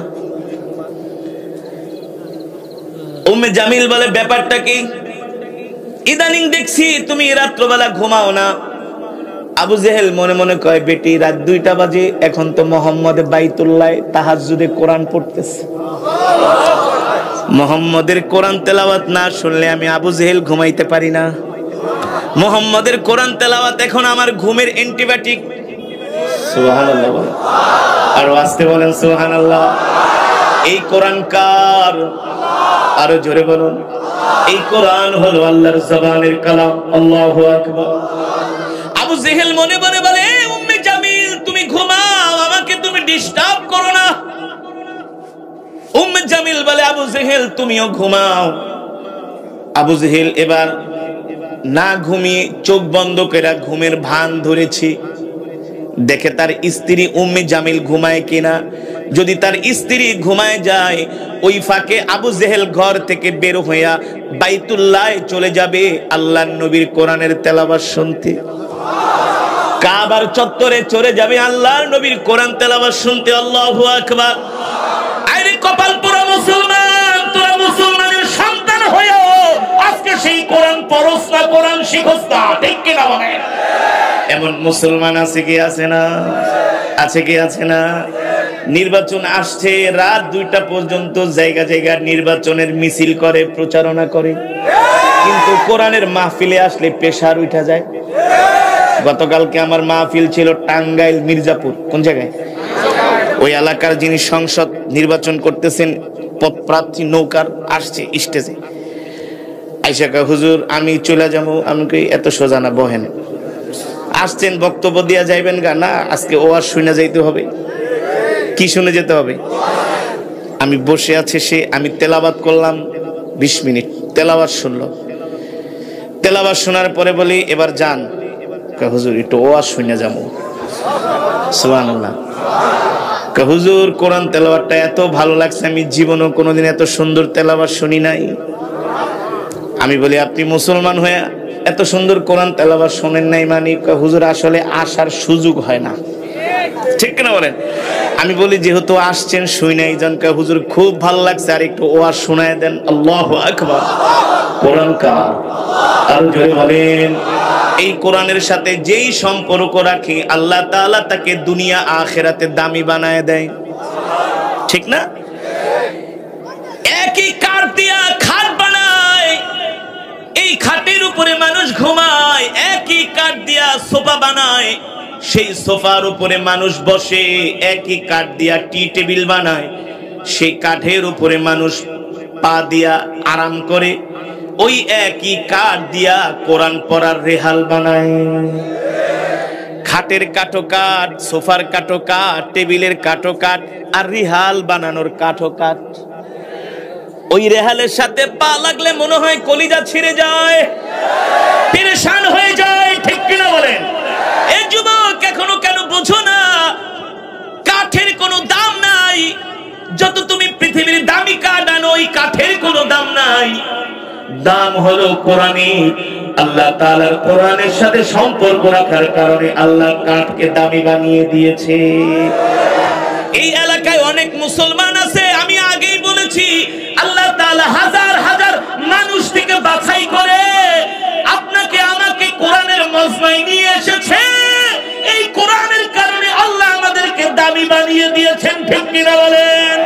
উম্মে জামিল বলে, ব্যাপারটা কি? ইদানিং দেখছি তুমি রাত্রবেলা ঘুমাও না। আবু জেহেল মনে মনে কয়, বেটি রাত 2টা বাজে, এখন তো মুহাম্মদ বাইতুল্লাহ তাহাজ্জুদে কোরআন পড়তেছে, মুহাম্মদের কোরআন তেলাওয়াত না শুনলে আমি আবু জেহেল ঘুমাইতে পারি না। মুহাম্মদের কোরআন তেলাওয়াত এখন আমার ঘুমের অ্যান্টিবায়োটিক। সুবহানাল্লাহ বলেন, আর আস্তে বলেন সুবহানাল্লাহ। এই কোরআন কার? আরো জোরে বলুন। এই কোরআন হলো আল্লাহর জবানের কালাম। আল্লাহু আকবার। আবু জেহেল মনে মনে বলে, উম্মে জামিল তুমি ঘুমাও, আমাকে তুমি ডিস্টার্ব করো না। উম্মে জামিল বলে, আবু জেহেল তুমিও ঘুমাও। আবু জেহেল এবার না ঘুমিয়ে চোখ বন্ধ করে ঘুমের ভান ধরেছে, দেখে তার স্ত্রী উম্মে জামিল ঘুমায় কিনা। যদি তার স্ত্রী ঘুমায় যায়, ওই ফাঁকে আবু জেহেল ঘর থেকে বের হইয়া বাইতুল্লাহ চলে যাবে আল্লাহর নবীর কোরআনের তেলাওয়াত শুনতে। কাবার চত্বরে চলে যাবে আল্লাহর নবীর কোরআন তেলাওয়াত শুনতে। আল্লাহু আকবার। আরে কপাল পুরা মুসলমান, তোরা মুসলমানের সন্তান হয়েও আজকে সেই কোরআন পড়স না, কোরআন শিখস না, ঠিক কিনা বলেন? এমন মুসলমান আছে কি আছে না? আছে কি আছে না? নির্বাচন আসছে, রাত 2টা পর্যন্ত জায়গা জায়গা নির্বাচনের মিছিল করে, প্রচারণা করে, কিন্তু কোরআনের মাহফিলে আসলে প্রেসার উঠা যায়। গতকালকে আমার মাহফিল ছিল টাঙ্গাইল মির্জাপুর। কোন জায়গায়? ওই এলাকার যিনি সংসদ নির্বাচন করতেছেন পদপ্রার্থী নৌকার আসছে স্টেজে, আইসা কয়, হুজুর আমি চলে যাবো। আমি কই এত সোজা না, বহেন। আসছেন বক্তব্য দিয়া যাইবেন গা? না, আজকে ওয়াজ শুনে যাইতে হবে। কি শুনে যেতে হবে? আমি বসে আছি, সে আমি তেলাওয়াত করলাম 20 মিনিট, তেলাওয়াত শুনলো। তেলাওয়াত শোনার পরে বলি এবার যান। কয় হুজুর একটু ওয়াজ শুনে যাবো। সুবহানাল্লাহ। কয় হুজুর কোরআন তেলাওয়াতটা এত ভালো লাগছে, আমি জীবনেও কোনোদিন এত সুন্দর তেলাওয়াত শুনি নাই। আমি বলি আপনি মুসলমান হয়ে এত সুন্দর কোরআন তেলাওয়াত শোনেন নাই মানে? হুজুর আসলে আসার সুযোগ হয় না, ঠিক কিনা বলেন? আমি বলি যেহেতু আসছেন শুই নাই যান। হুজুর খুব ভালো লাগছে, আর একটু ওয়াজ শোনায় দেন। আল্লাহু আকবার। কোরআন কার? আর জোরে বলেন। এই কোরআনের সাথে যেই সম্পর্ক রাখে আল্লাহ তাআলা তাকে দুনিয়া আখিরাতে দামি বানায় দেয়, ঠিক না? একই কাঠ দিয়া খাট বানায়, এই খাটের উপরে মানুষ ঘুমায়। একই কাঠ দিয়া সোফা বানায়, সেই সোফার উপরে মানুষ বসে। একই কাঠ দিয়া টি টেবিল বানায়, সেই কাঠের উপরে মানুষ পা দিয়া আরাম করে। ওই একই কাঠ দিয়া কোরআন পড়ার রেহাল বানায়। খাটের কাঠো কাঠ, সোফার কাঠো কাঠ, টেবিলের কাঠো কাঠ, আর রেহাল বানানোর কাঠো কাঠ। ওই রেহালের সাথে পা লাগলে মনে হয় কলিজা ছিঁড়ে যায়, পেরেশান হয়ে যায়, ঠিক কিনা বলেন? এই যুবক এখনো কেন বুঝো না কাঠের কোনো দাম নাই? যত তুমি পৃথিবীর দামি কাঠ আনো, ওই কাঠের কোনো দাম নাই। দাম হলো কোরআনে। আল্লাহ তাআলার কোরআনের সাথে সম্পর্ক রাখার কারণে আল্লাহ কাঠকে দামি বানিয়ে দিয়েছে। এই এলাকায় অনেক মুসলমান আছে, আমি আগেই বলেছি, আল্লাহ তাআলা হাজার হাজার মানুষ থেকে বাছাই করে আপনাকে আমাকে কোরআনের মজমায় নিয়ে এসেছে। এই কোরআনের কারণে আল্লাহ আমাদেরকে দামি বানিয়ে দিয়েছেন, ঠিক কিনা বলেন?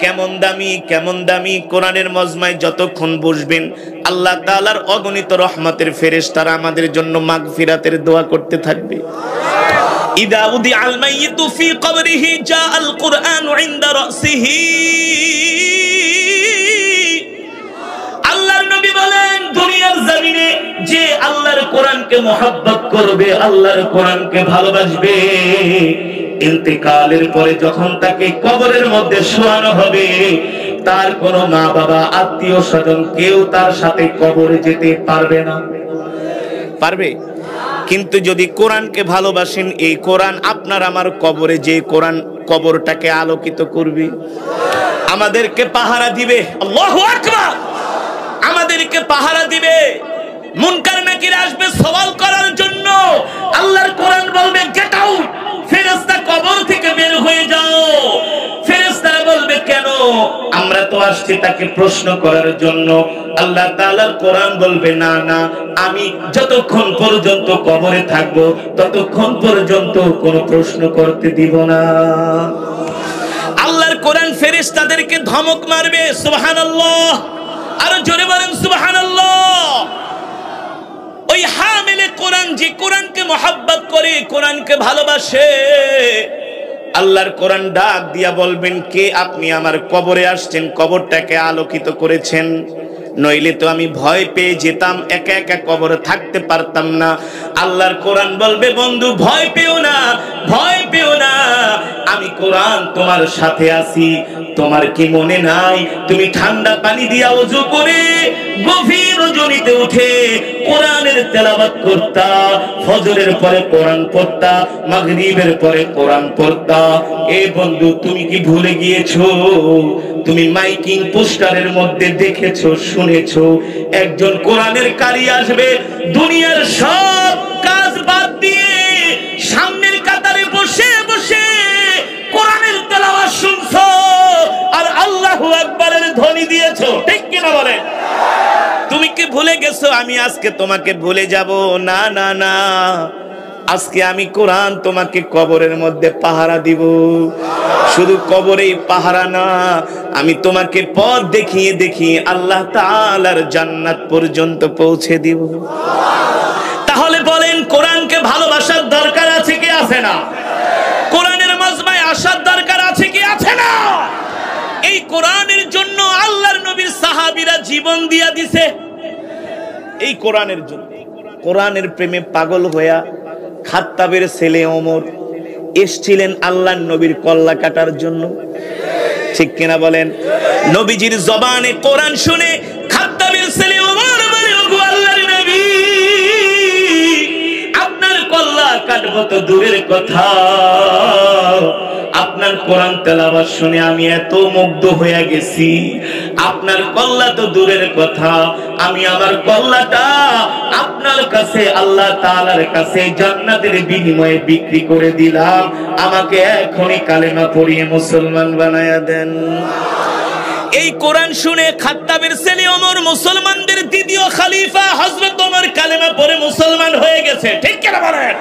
কেমন দামি, কেমন দামি! কোরআনের মজমায় যতক্ষণ বসবেন আল্লাহ তাআলার অগণিত রহমতের ফেরেশতারা আমাদের জন্য মাগফিরাতের দোয়া করতে থাকবে। ইদা উদিআল মাইয়িতু ফি কবরিহি জাআল কুরআনু ইনদা রাসিহি। আল্লাহর নবী বলেন, দুনিয়ার জমিনে যে আল্লাহর কোরআনকে মহব্বত করবে, আল্লাহর কোরআনকে ভালোবাসবে, ইন্তেকালের পরে যখন তাকে কবরের মধ্যে শোয়ানো হবে, তার কোনো মা বাবা আত্মীয় স্বজন কেউ তার সাথে কবরে যেতে পারবে না। পারবে? কিন্তু যদি কোরআনকে ভালোবাসেন, এই কোরআন আপনার আমার কবরে যে কোরআন কবরটাকে আলোকিত করবে, আমাদেরকে পাহারা দিবে। আল্লাহু আকবার। আমাদেরকে পাহারা দিবে। মুনকার নাকির আসবে সওয়াল করার জন্য। আল্লাহর কোরআন বলবে গেট আউট, ফেরেশতা কবর থেকে বের হয়ে যাও। ফেরেশতারা বলবে কেন? আমরা তো আসছি তাকে প্রশ্ন করার জন্য। আল্লাহ তাআলার কোরআন বলবে না না, আমি যতক্ষণ পর্যন্ত কবরে থাকবো ততক্ষণ পর্যন্ত কোনো প্রশ্ন করতে দিব না। আল্লাহর কোরআন ফেরেশতাদেরকে ধমক মারবে। সুবহানাল্লাহ। আর জোরে বলেন সুবহানাল্লাহ। ওই হামিলে কোরআন, যে কোরআনকে মহব্বত করে, কোরআনকে ভালোবাসে, আল্লাহর কোরআন ডাক দিয়া বলবেন, কে আপনি আমার কবরে আসছেন, কবরটাকে আলোকিত করেছেন, নইলে তো আমি ভয় পেয়ে যেতাম, একা একা কবরে থাকতে পারতাম না। আল্লাহর কোরআন বলবে, বন্ধু ভয় পেও না, ভয় পেও না, আমি কোরআন তোমার সাথে আছি। তোমার কি মনে নাই তুমি ঠান্ডা পানি দিয়া ওযু করে গভীর রজনীতে উঠে কোরআনের তেলাওয়াত করতা, ফজরের পরে কোরআন পড়তা, মাগরিবের পরে কোরআন পড়তা। এ বন্ধু তুমি কি ভুলে গিয়েছো? তুমি মাইকিং পোস্টারের মধ্যে দেখেছো, শুনেছো একজন কোরআনের কারি আসবে, দুনিয়ার সব কাজ বাদ দিয়ে সামনের কাতারে বসে বসে কোরআনের তেলাওয়াত শুনছো আর আল্লাহু আকবারের ধ্বনি দিয়েছো, ঠিক কি না বলেন? তুমি কি ভুলে গেছো আমি আজকে তোমাকে ভুলে যাব? না না না, আজকে আমি কোরআন তোমাকে কবরের মধ্যে পাহারা দিব। শুধু কবরেই পাহারা না, আমি তোমাকে পথ দেখিয়ে দেখিয়ে আল্লাহ তাআলার জান্নাত পর্যন্ত পৌঁছে দিব। তাহলে বলেন, কোরআনকে ভালোবাসার দরকার আছে কি আছে না? কোরআনের মাজমায় আসার দরকার আছে কি আছে না? এই কোরআনের জন্য আল্লাহর নবীর সাহাবীরা জীবন দিয়া দিছে, এই কোরআনের জন্য। কোরআনের প্রেমে পাগল হইয়া খাত্তাবের ছেলে ওমর এসেছিলেন আল্লাহর নবীর কল্লা কাটার জন্য, ঠিক কিনা বলেন? নবীজির জবানে কোরআন শুনে খাত্তাবের ছেলে ওমর বলে, ওগো আল্লাহর নবী, আপনার কল্লা কাটবো তো দূরের কথা, আপনার কোরআন তেলাওয়াত শুনে আমি এত মুগ্ধ হয়ে গেছি, আপনার কল্লা তো দূরের কথা, আমি আমার কল্লাটা আপনার কাছে আল্লাহ তাআলার কাছে জান্নাতের বিনিময়ে বিক্রি করে দিলাম, আমাকে এখনই কালেমা পড়িয়ে মুসলমান বানায়া দেন। এই কোরআন শুনে খাত্তাবের ছেলে ওমর মুসলমানদের দ্বিতীয় খলিফা হযরত ওমর কালেমা পড়ে মুসলমান হয়ে গেছে, ঠিক কি না বলেন?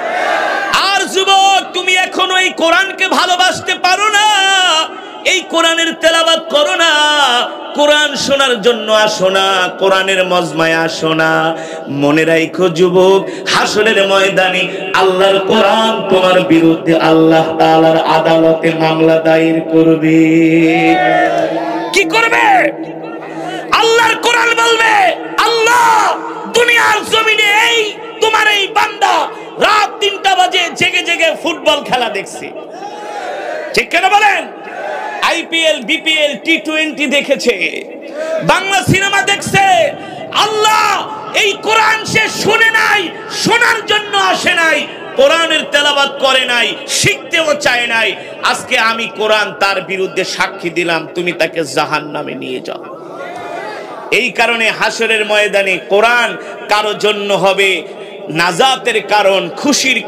আর যুবক, তুমি এখনো এই কোরআনকে ভালোবাসতে পারো না, এই কোরআনের তেলাওয়াত করো না, কোরআন শোনার জন্য আসো না, কোরআনের মজমায় আসো না। মনে রাখো যুবক, হাসরের ময়দানে আল্লাহর কোরআন তোমার বিরুদ্ধে আল্লাহ তাআলার আদালতে মামলা দায়ের করবে। কি করবে? আল্লাহর কোরআন বলবে, আল্লাহ দুনিয়ার জমিনে এই তোমার এই বান্দা রাত 3টা বাজে জেগে জেগে ফুটবল খেলা দেখছে, ঠিক কেন বলেন? আইপিএল, বিপিএল, টি20 দেখেছে, বাংলা সিনেমা দেখছে, আল্লাহ এই কোরআন সে শুনে নাই, শোনার জন্য আসে নাই, কোরআনের তেলাওয়াত করে নাই, শিখতেও চায় নাই, আজকে আমি কোরআন তার বিরুদ্ধে সাক্ষী দিলাম, তুমি তাকে জাহান্নামে নিয়ে যাও। এই কারণে হাসরের ময়দানে কোরআন কারো জন্য হবে নাজাতের কারণ, খুশির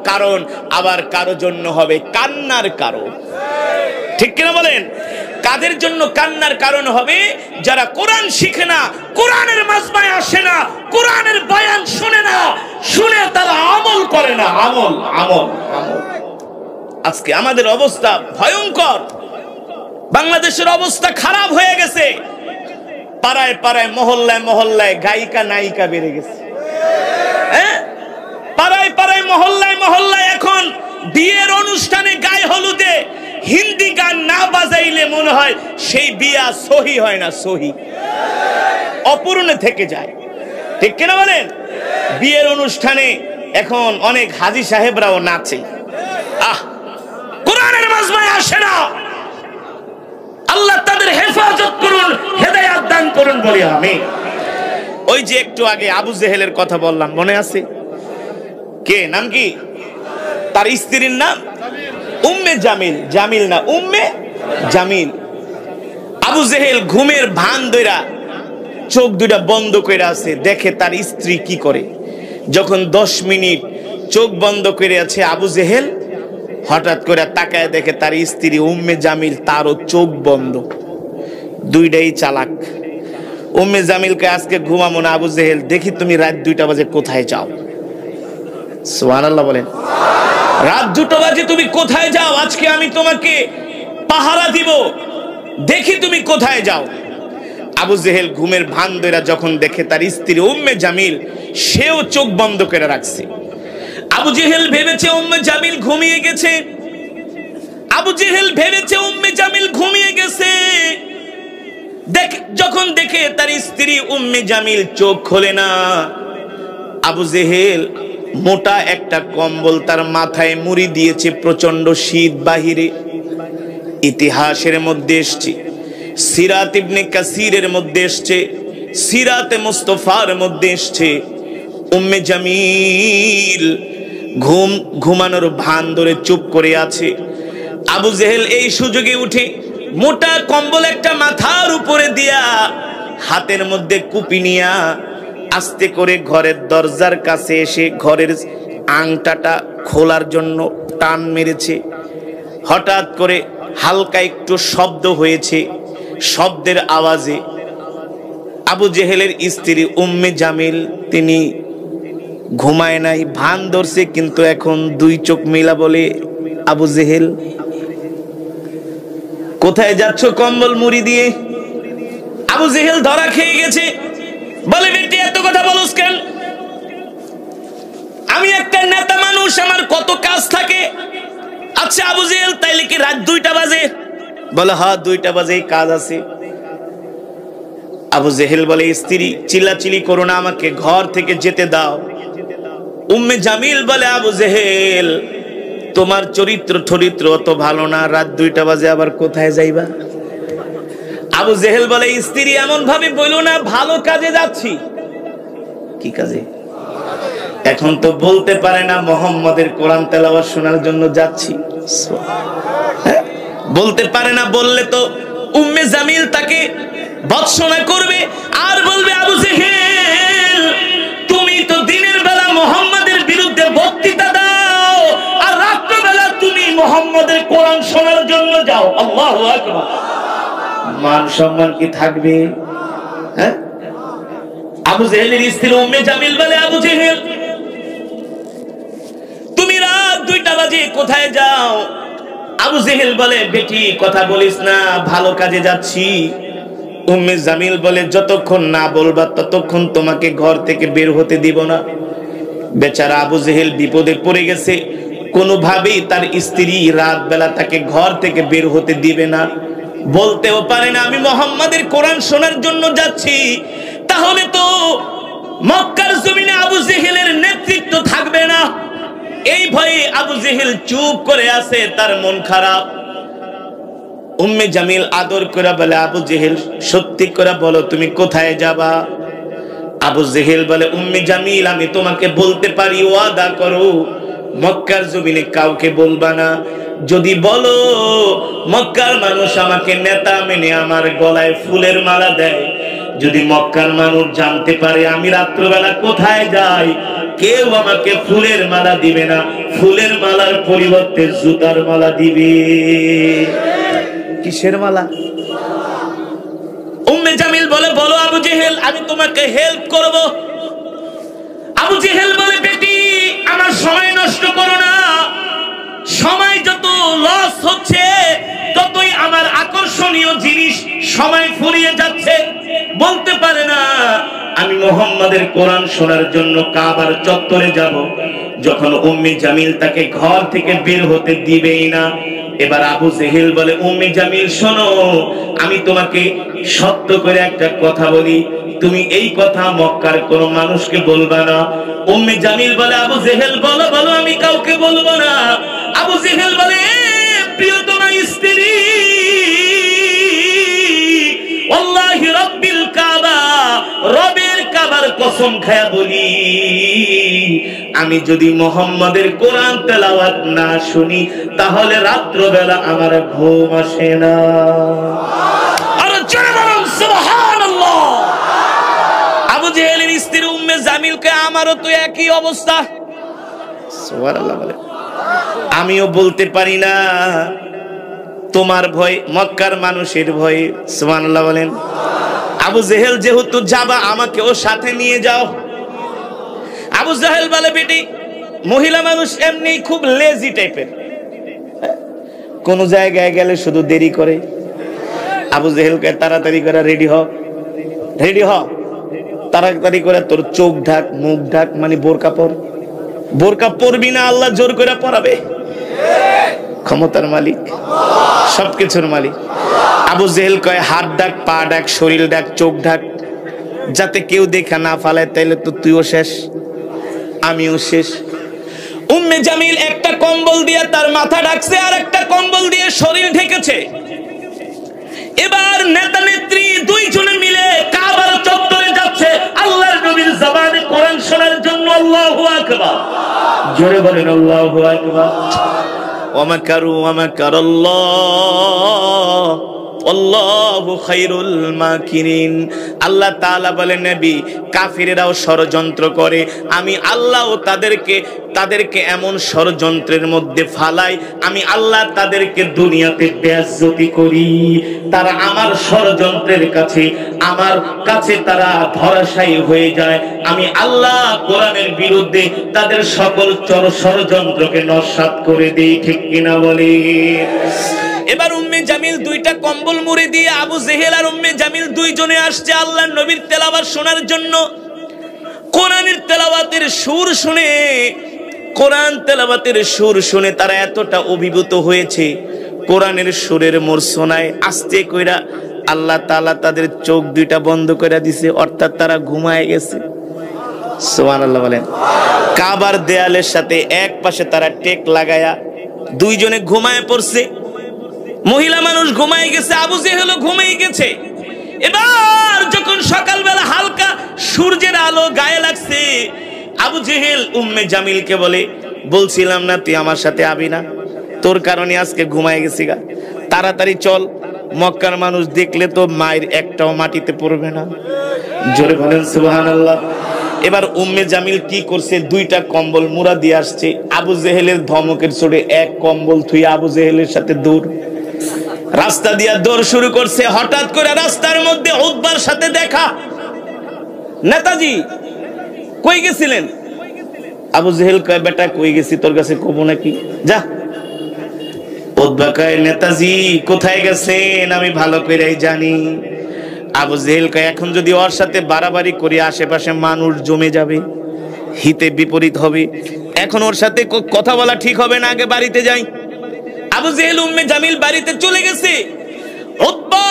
কারণ, আবার কারো জন্য হবে কান্নার কারণ, ঠিক কিনা বলেন? কাদের জন্য কান্নার কারণ হবে? যারা কোরআন শিখে না, কোরআনের মাজমায় আসে না, কোরআনের বয়ান শুনে না, শুনে তারা আমল করে না, আমল আমল আমল। আজকে আমাদের অবস্থা ভয়ঙ্কর, বাংলাদেশের অবস্থা খারাপ হয়ে গেছে, পাড়ায় পাড়ায় মহল্লায় মহল্লায় গায়িকা নায়িকা বেড়ে গেছে, পাড়ায় পাড়ায় মহল্লায় মহল্লায় এখন বিয়ের অনুষ্ঠানে গায়ে হলুদে হিন্দি গান না বাজাইলে মনে হয় সেই বিয়া সহি হয় না, সহি অপূর্ণ থেকে যায়, ঠিক কিনা বলেন? বিয়ের অনুষ্ঠানে এখন অনেক হাজী সাহেবরাও নাচে, কোরআনের মাজমায় আসে না। আল্লাহ তাদের হেফাজত করুন, হেদায়েত দান করুন বলি আমিন। ওই যে একটু আগে আবু জেহেলের কথা বললাম, মনে আছে? কে নাম কি? তার স্ত্রীর নাম উম্মে জামিল, জামিল না উম্মে জামিল। আবু জেহেল ঘুমের ভান ধইরা চোখ দুইটা বন্ধ করে আছে, দেখে তার স্ত্রী কি করে। যখন 10 মিনিট চোখ বন্ধ করে আছে আবু জেহেল, হঠাৎ করে তাকায় দেখে তার স্ত্রী উম্মে জামিল, তারও চোখ বন্ধ, দুইটাই চালাক। উম্মে জামিলকে আজকে ঘুমামো না আবু জেহেল, দেখি তুমি রাত 2টা বাজে কোথায় যাও। সুবহানাল্লাহ বলেন। রাত 2টা বাজে তুমি কোথায় যাও? আজকে আমি তোমাকে পাহারা দিব, দেখি তুমি কোথায় যাও। আবু জেহেল ঘুমের ভান ধরে যখন দেখে তার স্ত্রী উম্মে জামিল সেও চোখ বন্ধ করে রাখছে, আবু জেহেল ভেবেছে উম্মে জামিল ঘুমিয়ে গেছে। আবু জেহেল ভেবেছে উম্মে জামিল ঘুমিয়ে গেছে। যখন দেখে তার স্ত্রী উম্মে জামিল চোখ খোলে না, আবু জেহেল মোটা একটা কম্বল তার মাথায় মুড়ি দিয়েছে, প্রচন্ড শীত বাহিরে। ইতিহাসের মধ্যে এসছে, সিরাত ইবনে কাসিরের মধ্যে এসছে, সিরাতে মুস্তাফার মধ্যে এসছে, উম্মে জামিল ঘুমানোর ভান ধরে চুপ করে আছে। আবু জেহেল এই সুযোগে উঠে মোটা কম্বল একটা মাথার উপরে দিয়া হাতের মধ্যে কুপি নিয়া আস্তে করে ঘরের দরজার কাছে এসে ঘরের আংটাটা খোলার জন্য টান মেরেছে। হঠাৎ করে হালকা একটু শব্দ হয়েছে, শব্দের আওয়াজে আবু জেহেলের স্ত্রী উম্মে জামিল তিনি ঘুমায় নাই, ভান ধরছে, কিন্তু এখন দুই চোখ মিলা বলে, আবু জেহেল কোথায় যাচ্ছ কম্বল মুড়ি দিয়ে? আবু জেহেল ধরা খেয়ে গেছে, বলে বেটি এত কথা বলছ কেন? আমি একটা নেতা মানুষ, আমার কত কাজ থাকে। আচ্ছা আবু জেহেল তাইলে কি রাত 2টা বাজে? বলে হ্যাঁ 2টা বাজে কাজ আছে। আবু জেহেল বলে স্ত্রী চিল্লাচিল্লি করো না, আমাকে ঘর থেকে যেতে দাও। উম্মে জামিল বলে আবু জেহেল তোমার চরিত্র অত ভালো না, রাত 2টা বাজে আবার কোথায় যাইবা? আবু জেহেল বলে স্ত্রী এমন ভাবে বইলো না, ভালো কাজে যাচ্ছি। কি কাজে? এখন তো বলতে পারে না মুহাম্মাদের কোরআন তেলাওয়াত শোনার জন্য যাচ্ছি, বলতে পারে না। বললে তো উম্মে জামিল তাকে ভৎসনা করবে আর বলবে আবু জেহেল তুমি তো দিনের বেলা মুহাম্মাদের বিরুদ্ধে বক্তৃতা দাও আর রাত্র বেলা তুমি মুহাম্মাদের কোরআন শোনার জন্য যাও। আল্লাহু আকবার। মান সম্মান কি থাকবে? হ্যাঁ। আবু জেহেলের স্ত্রী উম্মে জামিল বলে আবু জেহেল তুমি রাত 2টা বাজে কোথায় যাও? আবু জেহেল বলে বেটি কথা বলিস না, ভালো কাজে যাচ্ছি। উম্মে জামিল বলে যতক্ষণ না বলবা ততক্ষণ তোমাকে ঘর থেকে বের হতে দিব না। বেচারা আবু জেহেল বিপদে পড়ে গেছে, কোনোভাবেই তার স্ত্রী রাত বেলা তাকে ঘর থেকে বের হতে দিবে না। বলতেও পারে না আমি মুহাম্মাদের কোরআন শোনার জন্য যাচ্ছি। তাহলে তো মক্কার জমিনে আবু জেহেলের নেতৃত্ব থাকবে না। এই ভয়ে আবু জেহেল চুপ করে আছে, তার মন খারাপ। উম্মে জামিল আদর করে বলে আবু জেহেল সত্যি করে বলো তুমি কোথায় যাবা? আবু জেহেল বলে উম্মে জামিল আমি তোমাকে বলতে পারি, ওয়াদা করো মক্কার জমিনে কাউকে বলবা না। যদি বলো মক্কার মানুষ আমাকে নেতা মেনে আমার গলায় ফুলের মালা দেয়, যদি মক্কার মানুষ জানতে পারে আমি রাত্রবেলা কোথায় যাই, কেউ আমাকে ফুলের মালা দিবে না, ফুলের মালার পরিবর্তে জুতার মালা দিবে। কিসের মালা? উম্মে জামিল বলে বলো আবু জেহেল আমি তোমাকে হেল্প করব। আবু জেহেল বলে বেটি আমার সময় নষ্ট করো না, সময় যত লস হচ্ছে ততই আমার আকর্ষণীয় জিনিস সময় ফুরিয়ে যাচ্ছে। বলতে পারে না আমি মুহাম্মাদের কোরআন শোনার জন্য কাবার চত্বরে যাব। যখন উম্মে জামিল তাকে ঘর থেকে বের হতে দিবেই না, এবার আবু জেহেল বলে উম্মে জামিল শোনো আমি তোমাকে সত্য করে একটা কথা বলি, তুমি এই কথা মক্কার কোন মানুষকে বলবা না। উম্মে জামিল বলে আবু জেহেল বলো বলো আমি কাউকে বলবো না। আবু জেহেল বলে প্রিয়তমা স্ত্রী ওয়াল্লাহি রাব্বিল কাবা, রবের কাবার কসম খায়া বলি আমি যদি মুহাম্মাদের কোরআন তেলাওয়াত না শুনি তাহলে রাত্র বেলা আমার ঘুম আসে না। আর জোরে বলুন সুবহানাল্লাহ। আবু জেহেলের স্ত্রী উম্মে জামিলকে আমারও তো একই অবস্থা। সুবহানাল্লাহ বলে আমিও বলতে পারি না, তোমার ভয় মক্কার মানুষের ভয়। সুবহানাল্লাহ বলেন। আবু জেহেল যেহেতু যাবা আমাকেও সাথে নিয়ে যাও। আবু জেহেল বলে বেটি মহিলা মানুষ এমনি খুব লেজি টাইপের, কোন জায়গায় গেলে শুধু দেরি করে। আবু জেহেলকে তাড়াতাড়ি করে রেডি হ, রেডি হ, তাড়াতাড়ি করে তোর চোখ ঢাক মুখ ঢাক, মানে বোরকা পর। বোরকা পরবি না, আল্লাহ জোর করে পরাবে। ক্ষমতার মালিক, সবকিছুর মালিক। আবু জেহেল কয় হাত ডাক, পা ডাক, শরীর ডাক, চোখ ডাক, যাতে কেউ দেখা না ফালায়, তাইলে তো তুইও শেষ, আমিও শেষ। উম্মে জামিল একটা কম্বল দিয়ে তার মাথা ঢাকছে, আর একটা কম্বল দিয়ে শরীর ঢেকেছে। এবার নেতা নেত্রী দুইজনে মিলে কাবার চত্বরে যাচ্ছে আল্লাহর নবীর জবানে কোরআন শোনার জন্য। আল্লাহু আকবার, জোরে বলেন আল্লাহু আকবার। ওয়া মাকারু ওয়া মাকারাল্লাহ আল্লাহু খায়রুল মাকিরিন। আল্লাহ তাআলা বলেন, নবী, কাফিরেরাও ষড়যন্ত্র করে, আমি আল্লাহও তাদেরকে এমন ষড়যন্ত্রের মধ্যে ফালাই, আমি আল্লাহ তাদেরকে দুনিয়াতে বেইজ্জতি করি। তারা আমার ষড়যন্ত্রের কাছে, আমার কাছে তারা ধরাশায়ী হয়ে যায়। আমি আল্লাহ কোরআনের বিরুদ্ধে তাদের সকল ষড়যন্ত্রকে নস্যাৎ করে দেই। ঠিক কিনা বলে? এবার উম্মে জামিল দুইটা কম্বল মুড়ে দিয়ে আবু জেহেল আর উম্মে জামিল দুইজনে আসছে আল্লাহর নবীর তেলাওয়াত শোনার জন্য। কোরআনের তেলাওয়াতের সুর শুনে, কোরআন তেলাওয়াতের সুর শুনে তারা এতটা অভিভূত হয়েছে, কোরআনের সুরের মূর্ছনায় আস্তে কইরা আল্লাহ তাআলা তাদের চোখ দুইটা বন্ধ করে দিছে, অর্থাৎ তারা ঘুমায় গেছে। সুবহানাল্লাহ বলেন। কাবার দেয়ালের সাথে এক পাশে তারা টেক লাগায়া দুইজনে ঘুমায় পড়ছে। মহিলা মানুষ ঘুমায় গেছে, আবু জেহেলও ঘুমিয়ে গেছে। এবার যখন সকালবেলা হালকা সূর্যের আলো গায়ে লাগছে, আবু জেহেল উম্মে জামিলকে বলে, বলছিলাম না তুই আমার সাথে আবি না, তোর কারণে আজকে ঘুমায় গেছি গা, তাড়াতাড়ি চল, মক্কার মানুষ দেখলে তো মায়ের একটাও মাটিতে পড়বে না। জোরে বলেন সুবহানাল্লাহ। এবার উম্মে জামিল কি করছে, দুইটা কম্বল মুড়া দিয়ে আসছে। আবু জেহেলের ধমকের চোটে এক কম্বল থুই আবু জেহেলের সাথে দৌড়, রাস্তা দিয়া দৌড় শুরু করছে। হঠাৎ করে রাস্তার মধ্যে উতবার সাথে দেখা। নেতাজি কই গেছিলেন? আবু জেহেল কয়, বেটা কই গেছি তোর কাছে কব নাকি, যা। উতবা কয়, নেতাজি কোথায় গেছেন আমি ভালো করেই জানি। আবু জেহেল কয়, এখন যদি ওর সাথে বাড়াবাড়ি করি আশেপাশে মানুষ জমে যাবে, হিতে বিপরীত হবে, এখন ওর সাথে কথা বলা ঠিক হবে না, আগে বাড়িতে যাই। আবু জেহেল উম্মে জামিল বাড়িতে চলে গেছে। উতবা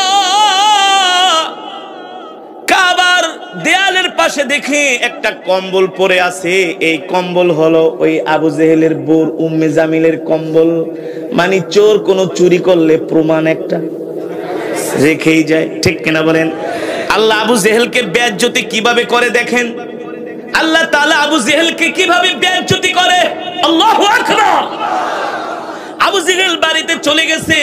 কাবার দেয়ালের পাশে দেখে একটা কম্বল পরে আছে। এই কম্বল হলো ওই আবু জেহেলের বোর উম্মে জামিলের কম্বল। মানে চোর কোনো চুরি করলে প্রমাণ একটা রেখেই যায়। ঠিক কিনা বলেন? আল্লাহ আবু জেহেলকে বেইজ্জতি কিভাবে করে দেখেন। আল্লাহ তাআলা আবু জেহেলকে কিভাবে বেইজ্জতি করে। আল্লাহু আকবার। আবু জেহেল বাড়িতে চলে গেছে,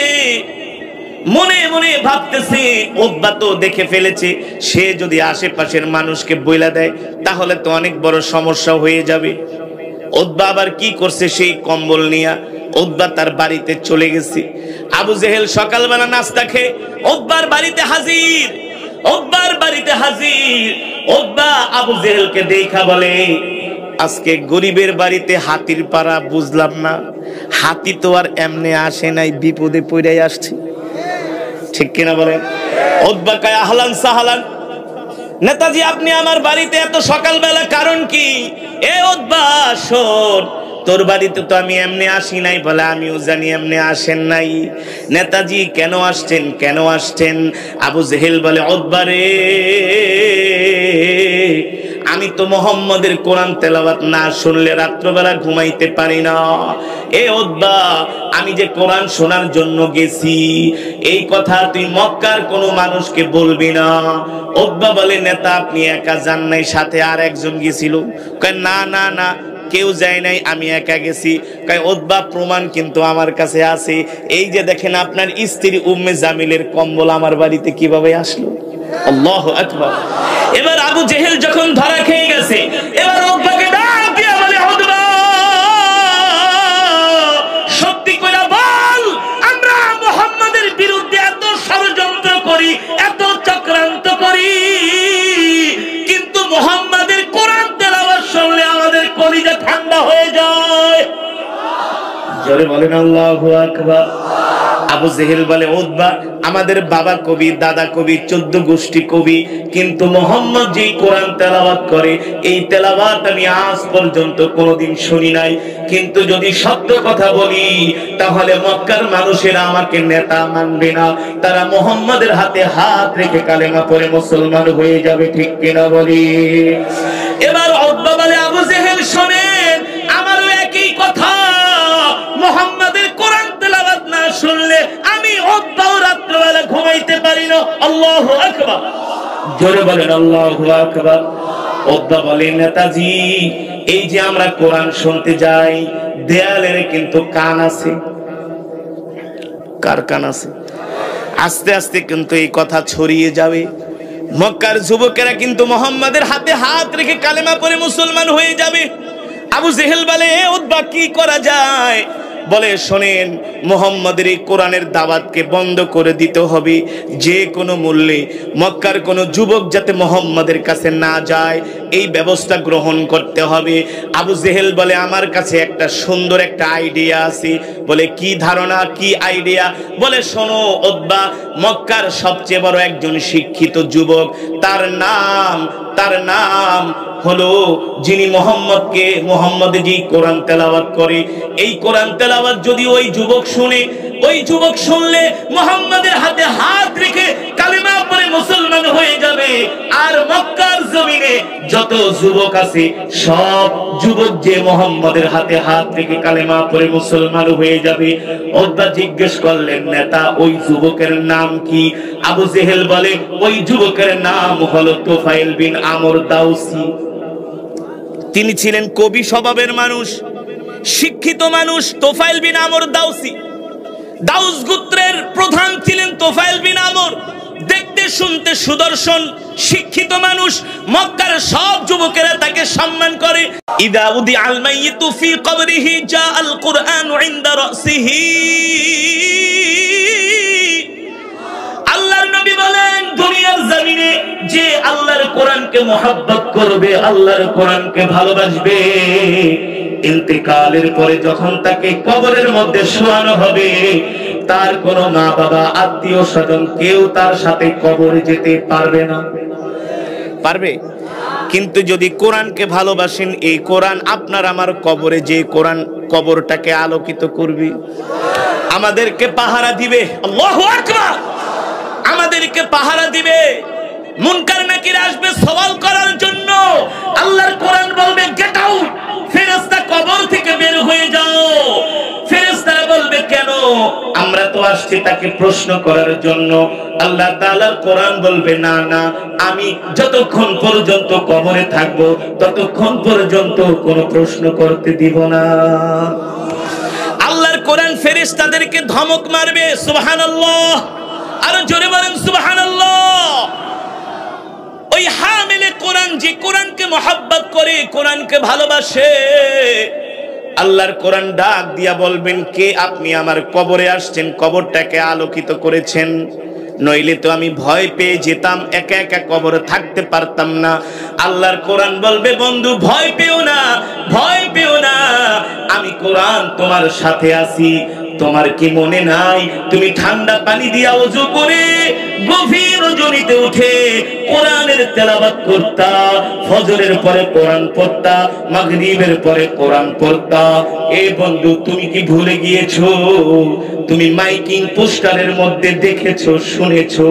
মনে মনে ভাবতেছে উতবা তো দেখে ফেলেছে, সে যদি আশেপাশের মানুষকে বইলা দেয় তাহলে তো অনেক বড় সমস্যা হয়ে যাবে। উতবা আবার কি করছে, সেই কম্বল নিয়া উতবা তার বাড়িতে চলে গেছে। আবু জেহেল সকালবেলা নাস্তা খেয়ে উতবার বাড়িতে হাজির। উতবার বাড়িতে হাজির। উতবা আবু জেহেলকে দেখা বলে, আজকে গরিবের বাড়িতে হাতির পাড়া, বুঝলাম না, হাতি তো আর এমনি আসে নাই, বিপদে পড়াই আসছে। ঠিক কিনা বলেন? উতবা কয়, আহলান সাহলান, নেতাজি আপনি আমার বাড়িতে এত সকালবেলা, কারণ কি? এ উতবা শোন, তোর বাড়িতে তো আমি এমনি আসি নাই। বলে, আমিও জানি এমনি আসেন নাই। নেতাজি কেন আসছেন, কেন আসছেন? আবু জেহেল বলে, উতবা রে, আমি তো মুহাম্মাদের কোরআন তেলাওয়াত না শুনলে রাত্রবেলা ঘুমাইতে পারি না। এ উতবা, আমি যে কোরআন শোনার জন্য গেছি, এই কথা তুই মক্কার কোনো মানুষকে বলবি না। উতবা বলে, নেতা আপনি একা যান নাই, সাথে আর একজন গেছিল। কয়, না না না, কেউ যায় নাই, আমি একা গেছি। কয়, উতবা প্রমাণ কিন্তু আমার কাছে আছে, এই যে দেখেন আপনার স্ত্রী উম্মে জামিলের কম্বল আমার বাড়িতে কিভাবে আসলো। আল্লাহু আকবার। এবার আবু জেহেল যখন ধরা খেয়ে গেছে, এবার উতবাকে ডাক দিয়া বলে, উতবা সত্যি করে বল, আমরা মুহাম্মাদের বিরুদ্ধে এত ষড়যন্ত্র করি, এত চক্রান্ত করি, কিন্তু মুহাম্মাদের কোরআন তেলাওয়াত শুনলে আমাদের কলিজা ঠান্ডা হয়ে যায়। জোরে বলেন আল্লাহু আকবার। আবু জেহেল বলে, উতবা আমাদের বাবা কবি, দাদা কবি, 14 গোষ্ঠী কবি, কিন্তু মোহাম্মদ যেই কোরআন তেলাওয়াত করে এই তেলাওয়াত আমি আজ পর্যন্ত কোনোদিন শুনি নাই। কিন্তু যদি সত্য কথা বলি তাহলে মক্কার মানুষেরা আমাকে নেতা মানবে না, তারা মোহাম্মদের হাতে হাত রেখে কালেমা পড়ে মুসলমান হয়ে যাবে। ঠিক কিনা বলি? এবার উতবা বলে, আবু জেহেল শোনেন, আমারও একই কথা, মুহাম্মাদের কোরআন তেলাওয়াত না শুনলে আমি উতবাও রাত্রিবেলা ঘুমাইতে পারি না। আল্লাহু আকবার, জোরে বলেন আল্লাহু আকবার। উতবা বলে, নেতাজি এই যে আমরা কোরআন শুনতে যাই, দেয়ালের কিন্তু কান আছে। কার কান আছে? আস্তে আস্তে কিন্তু এই কথা ছড়িয়ে যাবে, মক্কার যুবকেরা কিন্তু মুহাম্মাদের হাতে হাত রেখে কালেমা পড়ে মুসলমান হয়ে যাবে। আবু জেহেল বলে, উতবা কি করা যায়? বলে, শোনেন, মুহাম্মাদের এই কোরআনের দাওয়াতকে বন্ধ করে দিতে হবে যে কোনো মূল্যে। মক্কার কোনো যুবক যাতে মুহাম্মাদের কাছে না যায় এই ব্যবস্থা গ্রহণ করতে হবে। আবু জেহেল বলে, আমার কাছে একটা সুন্দর একটা আইডিয়া আছে। বলে, কি ধারণা, কি আইডিয়া? বলে, শোনো উতবা, মক্কার সবচেয়ে বড় একজন শিক্ষিত যুবক, তার নাম হলো, যিনি মুহাম্মদে যে কোরআন তেলাওয়াত করে, এই কোরআন তেলাওয়াত যদি ওই যুবক শুনে, ওই যুবক শুনলে মুহাম্মাদের হাতে হাত রেখে কালেমা পড়ে মুসলমান হয়ে যাবে। আর মক্কার জমিনে যত যুবক আছে সব যুবক যে মুহাম্মাদের হাতে হাত রেখে কালেমা পড়ে মুসলমান হয়ে যাবে। উতবা জিজ্ঞেস করলেন, নেতা ওই যুবকের নাম কি? আবু জেহেল বলে, ওই যুবকের নাম হলো তুফাইল বিন আমর দাউসি। তিনি ছিলেন কবি স্বভাবের মানুষ, শিক্ষিত মানুষ। তুফাইল বিন আমর দাউসি, দাউস গোত্রের প্রধান ছিলেন তুফাইল বিন আমর। দেখতে শুনতে সুদর্শন, শিক্ষিত মানুষ। মক্কার সব যুবকেরা তাকে সম্মান করে। ইদা উদি আল মাইয়িতু ফি কবরিহি জা আল কুরআন ইনদা রাসিহি। আল্লাহর নবী বলেন, দুনিয়ার জমিনে যে আল্লাহর কোরআনকে মহব্বত করবে, আল্লাহর কোরআনকে ভালোবাসবে, ইন্তেকালের পরে যখন তাকে কবরের মধ্যে শোয়ানো হবে, তার কোনো মা বাবা, আত্মীয় স্বজন কেউ তার সাথে কবরে যেতে পারবে না। পারবে? কিন্তু যদি কোরআনকে ভালোবাসেন, এই কোরআন আপনার আমার কবরে যে কোরআন কবরটাকে আলোকিত করবে, আমাদেরকে পাহারা দিবে। আল্লাহু আকবার, আমাদেরকে পাহারা দিবে। মুনকার নাকির আসবে সওয়াল করার জন্য। আল্লাহর কোরআন বলবে, গেট আউট, ফেরেশতা কবর থেকে বের হয়ে যাও। ফেরেশতারা বলবে, কেন? আমরা তো আসছি তাকে প্রশ্ন করার জন্য। আল্লাহ তাআলার কোরআন বলবে, না না, আমি যতক্ষণ পর্যন্ত কবরে থাকব ততক্ষণ পর্যন্ত কোনো প্রশ্ন করতে দিব না। আল্লাহর কোরআন ফেরেশতাদেরকে ধমক মারবে। সুবহানাল্লাহ, আরো জোরে বলেন সুবহানাল্লাহ। ওই হামিলে কোরআন, যে কোরআনকে মহব্বত করে, কোরআনকে ভালোবাসে, আল্লাহর কোরআন ডাক দিয়া বলবেন, কে আপনি আমার কবরে আসছেন, কবরটাকে আলোকিত করেছেন? নইলে তো আমি ভয় পেয়ে যেতাম, একা একা কবরে থাকতে পারতাম না। আল্লাহর কোরআন বলবে, বন্ধু ভয় পেও না, ভয় পেও না, আমি কোরআন তোমার সাথে আছি। তোমার কি মনে নাই, তুমি ঠান্ডা পানি দিয়া ওযু করে গভীর রজনীতে উঠে কোরআনের তেলাওয়াত করতা, ফজরের পরে কোরআন পড়তা, মাগরিবের পরে কোরআন পড়তা। এ বন্ধু, তুমি কি ভুলে গিয়েছো? তুমি মাইকিং পোস্টারের মধ্যে দেখেছো, শুনেছো,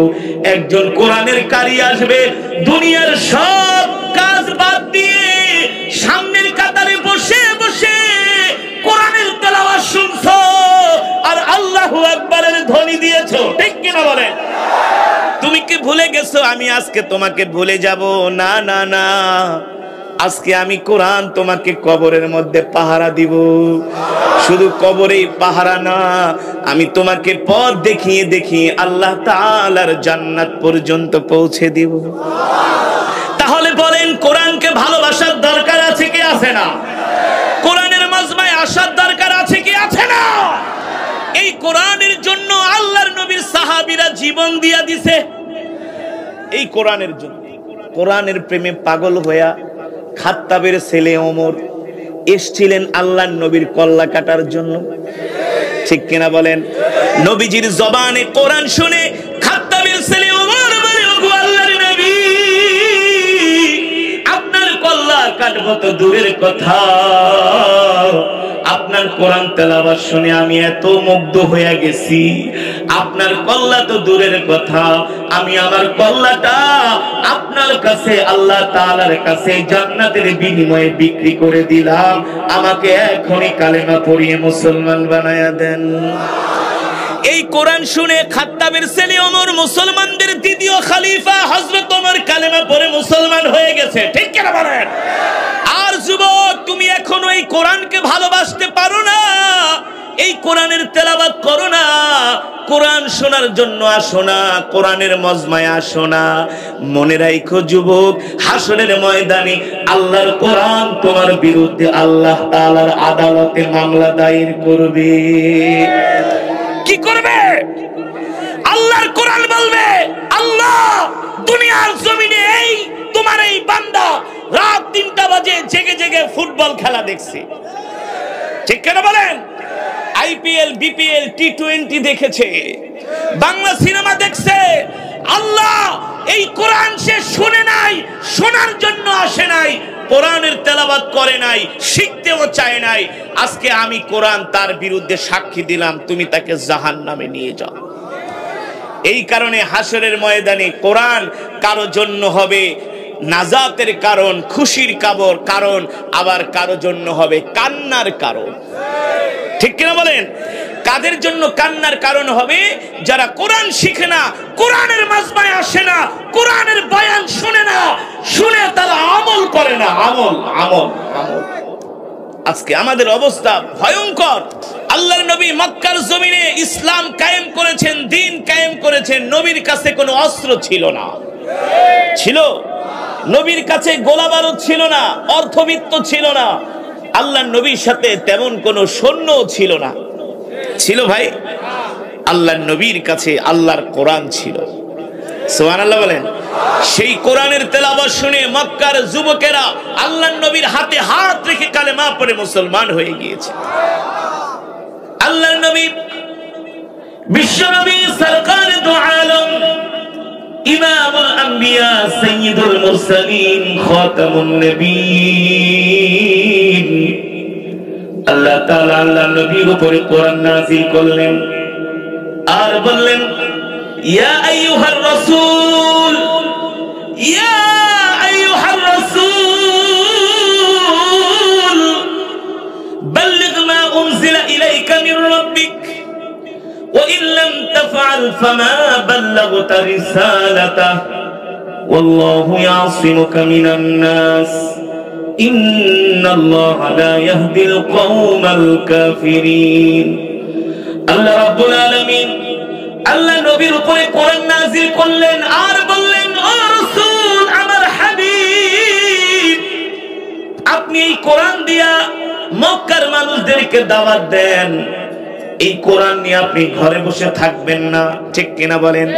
একজন কোরআনের কারি আসবে, দুনিয়ার সব কাজ বাদ দিয়ে সামনের কাতারে বসে বসে কোরআনের তেলাওয়াত শুনছো আর আল্লাহু আকবারের ধ্বনি দিয়েছো। ঠিক কিনা বলেন? তুমি কি ভুলে গেছো আমি আজকে তোমাকে ভুলে যাব? না না না, আজকে আমি কোরআন তোমাকে কবরের মধ্যে পাহারা দিব। শুধু কবরেই পাহারা না, আমি তোমাকে পথ দেখিয়ে দেখিয়ে আল্লাহ তাআলার জান্নাত পর্যন্ত পৌঁছে দিব। তাহলে বলেন, কোরআনকে ভালোবাসার দরকার আছে কি আছে না? কোরআনের মাজমায় আসার দরকার আছে কি আছে না? এই কোরআনের জন্য আল্লাহর নবীর সাহাবীরা জীবন দিয়া দিছে। এই কোরআনের জন্য, কোরআনের প্রেমে পাগল হইয়া খাত্তাবের ছেলে ওমর এসেছিলেন আল্লাহর নবীর কল্লা কাটার জন্য। ঠিক কিনা বলেন? নবীজির জবানে কোরআন শুনে খাত্তাবের ছেলে ওমর বলে, ওগো আল্লাহর নবী, আপনার কল্লা কাটবো তো দূরের কথা, আপনার কোরআন তেলাওয়াত শুনে আমি এত মুগ্ধ হয়ে গেছি, আপনার কল্লা তো দূরের কথা, আমি আমার কল্লাটা আপনার কাছে আল্লাহ তাআলার কাছে জান্নাতের বিনিময়ে বিক্রি করে দিলাম, আমাকে এখনই কালেমা পড়িয়ে মুসলমান বানায়া দেন। এই কোরআন শুনে খাত্তাবের ছেলে ওমর মুসলমানদের দ্বিতীয় খলিফা হযরত ওমর কালেমা পড়ে মুসলমান হয়ে গেছে। ঠিক কিনা বলেন? আর যুবক, তুমি এখনো এই কোরআনকে ভালোবাসতে পারো না, এই কোরআনের তেলাওয়াত করো না, কোরআন শোনার জন্য আসো না, কোরআনের মজমায় আসো না। মনে রাখো যুবক, হাসরের ময়দানে আল্লাহর কোরআন তোমার বিরুদ্ধে আল্লাহ তাআলার আদালতে মামলা দায়ের করবে। কি করবে? আল্লাহর কোরআন বলবে, আল্লাহ দুনিয়ার জমিনে এই তোমার এই বান্দা রাত 3টা বাজে জেগে জেগে ফুটবল খেলা দেখছে। ঠিক কেন বলেন? আইপিএল, বিপিএল, টি20 দেখেছে, বাংলা সিনেমা দেখছে। আল্লাহ এই কোরআন সে শুনে নাই, শোনার জন্য আসে নাই, কোরআনের তেলাওয়াত করে নাই, শিখতেও চায় নাই। আজকে আমি কোরআন তার বিরুদ্ধে সাক্ষী দিলাম, তুমি তাকে জাহান্নামে নিয়ে যাও। এই কারণে হাসরের ময়দানে কোরআন কারো জন্য হবে নাজাতের কারণ, খুশির কারণ, আবার কারো জন্য হবে কান্নার কারণ। ঠিক কিনা বলেন? কাদের জন্য কান্নার কারণ হবে? যারা কোরআন শিখে না, কোরআনের মাজমায় আসে না, কোরআনের বয়ান শুনে না, শুনে তারা আমল করে না। আমল আমল আমল। আজকে আমাদের অবস্থা ভয়ঙ্কর। আল্লাহর নবী মক্কার জমিনে ইসলাম কায়েম করেছেন, দ্বীন কায়েম করেছেন। নবীর কাছে কোনো অস্ত্র ছিল না। ছিল? নবীর কাছে গোলা বারুদ ছিল না, অর্থবিত্ত ছিল না। আল্লাহর নবীর সাথে তেমন কোনো সৈন্য ছিল না। ছিল ভাই? আল্লাহর নবীর কাছে আল্লাহর কোরআন ছিল। সুবহানাল্লাহ বলেন। সেই কোরআনের তেলাওয়াত শুনে মক্কার যুবকেরা আল্লাহর নবীর হাতে হাত রেখে কালেমা পড়ে মুসলমান হয়ে গিয়েছে। আল্লাহর নবী বিশ্বনবী সরকারে দু আলম, ইমামুল আম্বিয়া, সাইয়্যিদুল মুরসালিন, খাতামুন নবীয়্যিন, আল্লাহ তাআলা আল্লাহর নবীর উপরে কোরআন নাযিল করলেন আর বললেন, ইয়া আইয়ুহার রাসূল, ইয়া আইয়ুহার রাসূল, বাল্লিগ মা উনজিলা ইলাইকা মির রাব্বিক ওয়া ইন লাম তাফআল ফামা বাল্লাগতা রিসালাতাহ ওয়াল্লাহু ইয়াসিমুকা মিনান নাস ইন্নাল্লাহা লা ইয়াহদিল কওমাল কাফিরিন। আল্লাহ রাব্বুল আলামিন আল্লাহ নবীর উপরে কোরআন নাযিল করলেন আর বললেন, ও রাসূল, আমার হাবিব, আপনি এই কোরআন দিয়া মক্কার মানুষদেরকে দাওয়াত দেন। এই কোরআন নিয়ে আপনি ঘরে বসে থাকবেন না। ঠিক কিনা বলেন?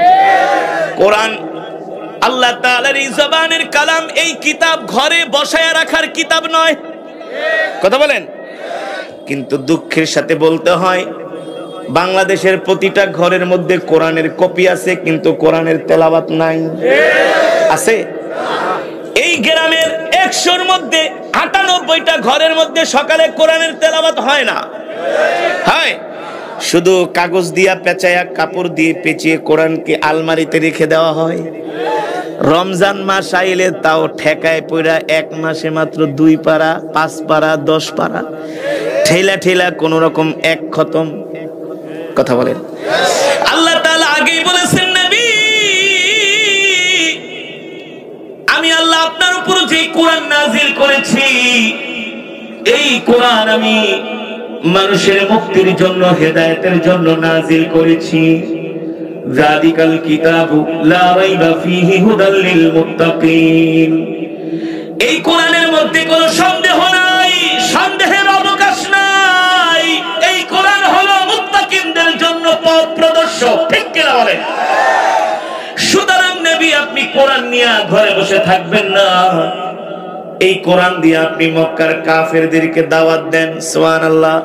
কোরআন আল্লাহ তাআলার এই জবানের কালাম, এই কিতাব ঘরে বসায় রাখার কিতাব নয়। কথা বলেন? কিন্তু দুঃখের সাথে বলতে হয়, বাংলাদেশের প্রতিটা ঘরের মধ্যে কোরআনের কপি আছে, কিন্তু কোরআনের তেলাওয়াত নাই। আছে? এই গ্রামের 100-র মধ্যে 98টা ঘরের মধ্যে সকালে কোরআনের তেলাওয়াত হয় না। হয় শুধু কাগজ দিয়া পেঁচায়া, কাপড় দিয়ে পেঁচিয়ে কোরআনকে আলমারিতে রেখে দেওয়া হয়। রমজান মাস আইলে তাও ঠেকায় পড়া 1 মাসে মাত্র 2 পারা, 5 পারা, 10 পারা, ঠেলা ঠেলা কোন রকম 1 খতম। কথা বলেন? আল্লাহ তাআলা আগেই বলেছেন, নবী, আমি আল্লাহ আপনার উপর যে কোরআন নাযিল করেছি, এই কোরআন আমি মানুষের মুক্তির জন্য, হেদায়েতের জন্য নাযিল করেছি। যালিকাল কিতাবু লা রাইবা ফীহি হুদাল লিল মুত্তাকিন। এই কোরআনের মধ্যে কোনো সন্দেহ নাই, সন্দেহের অবকাশ নাই। এই কোরআন হলো মুত্তাকিনদের জন্য পথ প্রদর্শক। ঠিক কিনা বলেন? সুতরাং নবী, আপনি কোরআন নিয়ে ঘরে বসে থাকবেন না। এই কোরআন দিয়ে আপনি মক্কার কাফেরদেরকে দাওয়াত দেন। সুবহানাল্লাহ।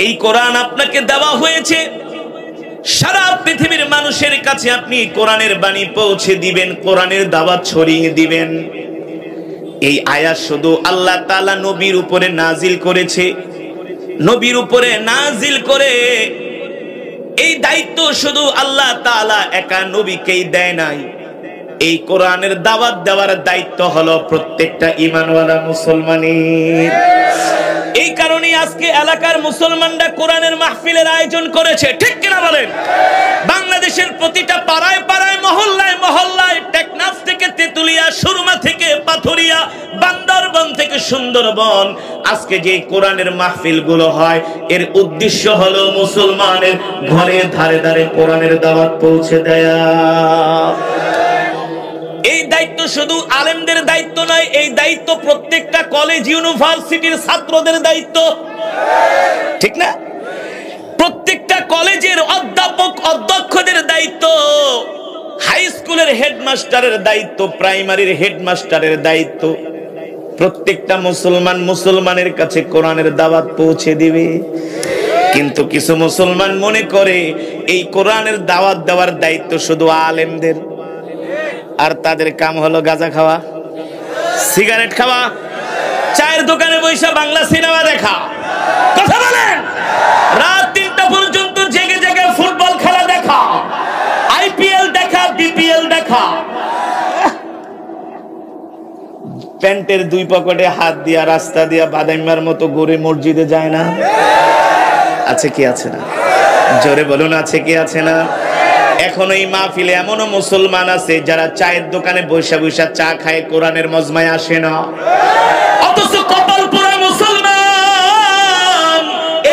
এই কোরআন আপনাকে দেওয়া হয়েছে, সারা পৃথিবীর মানুষের কাছে আপনি কোরআনের বাণী পৌঁছে দিবেন, কোরআনের দাওয়াত ছড়িয়ে দিবেন। এই আয়াত শুধু আল্লাহ তাআলা নবীর উপরে নাজিল করেছে, নবীর উপরে নাজিল করে এই দায়িত্ব শুধু আল্লাহ তাআলা একা নবীকেই দেয় নাই, এই কোরআনের দাওয়াত দেওয়ার দায়িত্ব হলো প্রত্যেকটা ঈমানওয়ালা মুসলমানের। এই কারণে আজকে এলাকার মুসলমানরা কোরআনের মাহফিলের আয়োজন করেছে, ঠিক কিনা বলেন? বাংলাদেশের প্রতিটা পাড়ায় পাড়ায়, মহল্লায় মহল্লায়, টেকনাফ থেকে তেতুলিয়া, সুরমা থেকে পাথুরিয়া, বান্দরবন থেকে সুন্দরবন, আজকে যে কোরআনের মাহফিল গুলো হয় এর উদ্দেশ্য হলো মুসলমানের ঘরে ধারে ধারে কোরআনের দাওয়াত পৌঁছে দেয়া। এই দায়িত্ব শুধু আলেমদের দায়িত্ব নয়, এই দায়িত্ব প্রত্যেকটা কলেজ ইউনিভার্সিটির ছাত্রদের দায়িত্ব, ঠিক না? প্রত্যেকটা কলেজের অধ্যাপক অধ্যক্ষদের দায়িত্ব, হাই স্কুলের হেডমাস্টারের দায়িত্ব, প্রাইমারির হেডমাস্টারের দায়িত্ব। প্রত্যেকটা মুসলমান মুসলমানের কাছে কোরআনের দাওয়াত পৌঁছে দিবে। কিন্তু কিছু মুসলমান মনে করে এই কোরআনের দাওয়াত দেওয়ার দায়িত্ব শুধু আলেমদের, আর তাদের কাম হলো গাঁজা খাওয়া, সিগারেট খাওয়া, চায়ের দোকানে বসে বাংলা সিনেমা দেখা। কথা বলেন? রাত 3টা পর্যন্ত জেগে জেগে ফুটবল খেলা দেখা, আইপিএল দেখা, বিপিএল দেখা। প্যান্টের 2 পকেটে হাত দিয়া রাস্তা দিয়া বাদাইমার মতো ঘুরে মসজিদে যায় না? আছে কি আছে না? জোরে বলুন, আছে কি আছে না? এখন এই মাহফিলে এমনও মুসলমান আছে যারা চায়ের দোকানে বৈশা বৈশা চা খায়, কোরআনের মজমায় আসে না। অথচ কপাল পোড়া মুসলমান,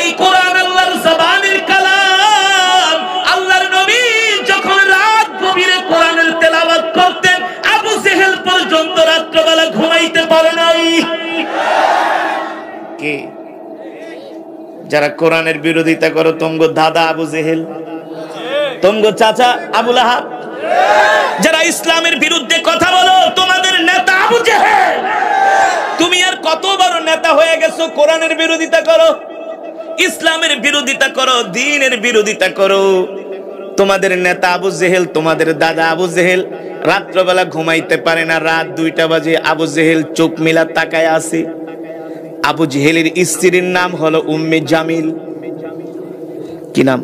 এই কোরআন আল্লাহর জবানের কালাম। আল্লাহর নবী যখন রাত গভীরে কোরআনের তেলাওয়াত করতেন, আবু জেহেল পর্যন্ত রাত্রিবেলা ঘুমাইতে পারে নাই। কে? যারা কোরআনের বিরোধিতা করো, তোমগো দাদা আবু জেহেল, তোমগো চাচা আবু লাহাব। যারা ইসলামের বিরুদ্ধে কথা বলো, তোমাদের নেতা আবু জেহেল। তুমি আর কত বড় নেতা হয়ে গেছো? কোরআনের বিরোধিতা করো, ইসলামের বিরোধিতা করো, দ্বীনের বিরোধিতা করো। তোমাদের নেতা আবু জেহেল, তোমাদের দাদা আবু জেহেল রাত্রবেলা ঘুমাইতে পারে না, রাত 2টা বাজে আবু জেহেল চোখ মিলা তাকায় আছে। আবু জেহেলের স্ত্রীর নাম হলো উম্মে জামিল। কি নাম?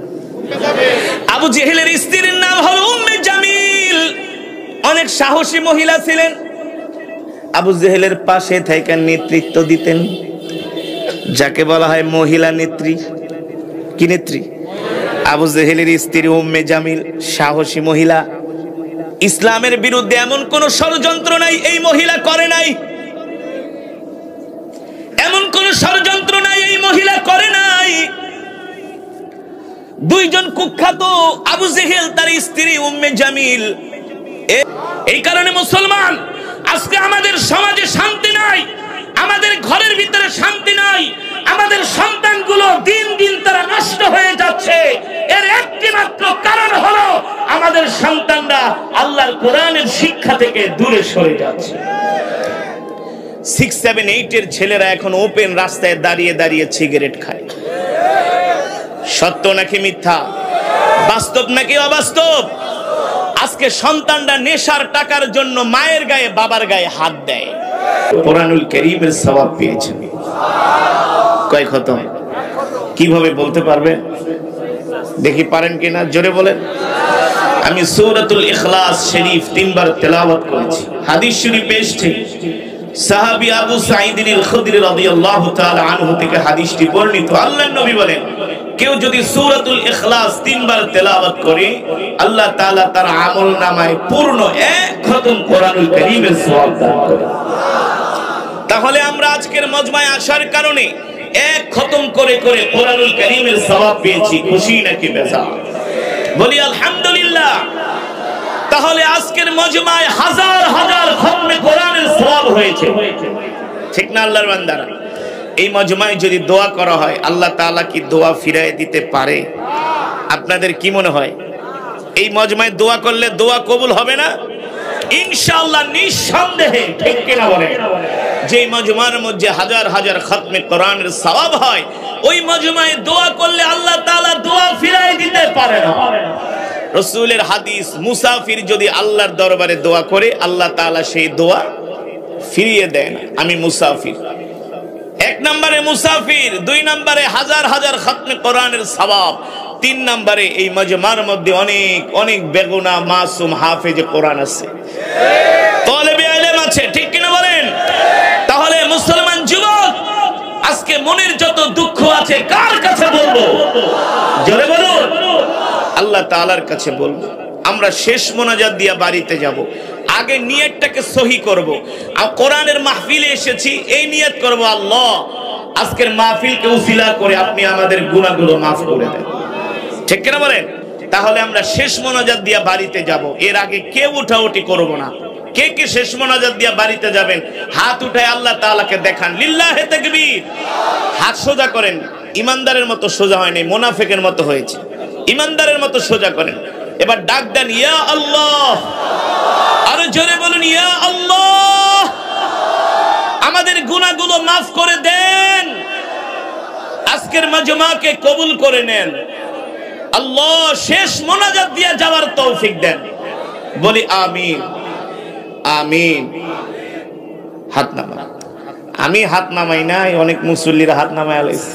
আবু জেহেলের স্ত্রীর নাম হলো উম্মে জামিল। অনেক সাহসী মহিলা ছিলেন, আবু জেহেলের পাশে থেকে নেতৃত্ব দিতেন, যাকে বলা হয় মহিলা নেত্রী। কি নেত্রী? আবু জেহেলের স্ত্রী উম্মে জামিল, সাহসী মহিলা। ইসলামের বিরুদ্ধে এমন কোন ষড়যন্ত্র নাই এই মহিলা করে নাই, এমন কোন ষড়যন্ত্র নাই এই মহিলা করে নাই। 2 জন কুখ্যাত, আবু জেহেল, তার স্ত্রী উম্মে জামিল। এই কারণে মুসলমান, আজকে আমাদের সমাজে শান্তি নাই, আমাদের ঘরের ভিতরে শান্তি নাই, আমাদের সন্তানগুলো দিন দিন তারা নষ্ট হয়ে যাচ্ছে। এর একটি মাত্র কারণ হলো আমাদের সন্তানরা আল্লাহর কোরআনের শিক্ষা থেকে দূরে সরে যাচ্ছে। 6, 7, 8 এর ছেলেরা এখন ওপেন রাস্তায় দাঁড়িয়ে দাঁড়িয়ে সিগারেট খায়। সত্য নাকি মিথ্যা? বাস্তব নাকি অবাস্তব? আজকে সন্তানরা নেশার টাকার জন্য মায়ের গায়ে বাবার গায়ে হাত দেয়। কোরআনুল কারীমের সওয়াব পেয়েছে কয় খতম? কিভাবে বলতে পারবেন? দেখি পারেন কিনা, জোরে বলেন। আমি সূরাতুল ইখলাস শরীফ 3 বার তেলাওয়াত করেছি। হাদিস শরীফে এসেছে, সাহাবী আবু সাঈদ আল খুদরি রাদিয়াল্লাহু তাআলা আনহু থেকে হাদিসটি বর্ণিত। আল্লাহর নবী বলেন, কেউ যদি সূরাতুল ইখলাস 3 বার তেলাওয়াত করে, আল্লাহ তাআলা তার আমলনামায় পূর্ণ 1 খতম কোরআনুল কারীমের সওয়াব দান করে। তাহলে আমরা আজকের মজমায় আসার কারণে 1 খতম করে করে কোরআনুল কারীমের সওয়াব পেয়েছি। খুশি নাকি বেজার? বলি আলহামদুলিল্লাহ। তাহলে আজকের মজমায় হাজার হাজার খতমে কোরআনের সওয়াব হয়েছে, ঠিক না আল্লাহর বান্দারা? এই মজমায় যদি দোয়া করা হয়, আল্লাহ তাআলা কি দোয়া ফিরিয়ে দিতে পারে? আপনাদের কি মনে হয়? এই মজমায় দোয়া করলে দোয়া কবুল হবে না? ইনশাআল্লাহ, নিঃসন্দেহে, ঠিক কিনা বলেন? যে মজমার মধ্যে হাজার হাজার খতমে কোরআনের সওয়াব হয়, ওই মজমায় দোয়া করলে আল্লাহ তাআলা দোয়া ফিরাই দিতে পারে না। রাসূলের হাদিস, মুসাফির যদি আল্লাহর দরবারে দোয়া করে আল্লাহ তাআলা সেই দোয়া ফিরিয়ে দেয় না। আমি মুসাফির, এক নম্বরে মুসাফির, দুই নম্বরে হাজার হাজার খতমে কোরআনের সওয়াব, তিন নম্বরে এই মজমার মধ্যে অনেক অনেক বেগুনা মাসুম হাফেজে কোরআন আছে, তালেবে ইলম আছে, ঠিক কিনা বলেন? তাহলে মুসলমান যুবক, আজকে মনের যত দুঃখ আছে কার কাছে বলবো? জোরে বলুন। আল্লাহ তাআলার কাছে বলবো। আমরা শেষ মোনাজাত দিয়া বাড়িতে যাব, আগে নিয়তটাকে সহি করব। আর কোরআনের মাহফিলে এসেছি, এই নিয়ত করব, আল্লাহ আজকের মাহফিলকে উসিলা করে আপনি আমাদের গুনাহগুলো মাফ করে দেন, ঠিক কিনা বলেন? তাহলে আমরা শেষ মোনাজাত দিয়া বাড়িতে যাব, এর আগে কেউ উঠাউঠি করব না। কে কে শেষ মোনাজাত দিয়া বাড়িতে যাবেন হাত উঠায় আল্লাহ তাআলাকে দেখান, লিল্লাহে তাকবীর। হাত সোজা করেন, ইমানদারের মতো সোজা হয়নি, মুনাফিকের মতো হয়েছে। ইমানদারের মতো সোজা করেন। এবার ডাক দেন, ইয়া আল্লাহ। আরো জোরে বলুন, ইয়া আল্লাহ, আমাদের গুনাহগুলো মাফ করে দেন, আজকের মাজমাকে কবুল করে নেন। আল্লাহ শেষ মোনাজাত দিয়ে যাওয়ার তৌফিক দেন। বলি আমিন, আমিন। হাত নামা। আমি হাত নামাই না, অনেক মুসল্লিরা হাত নামায় আলাইছে।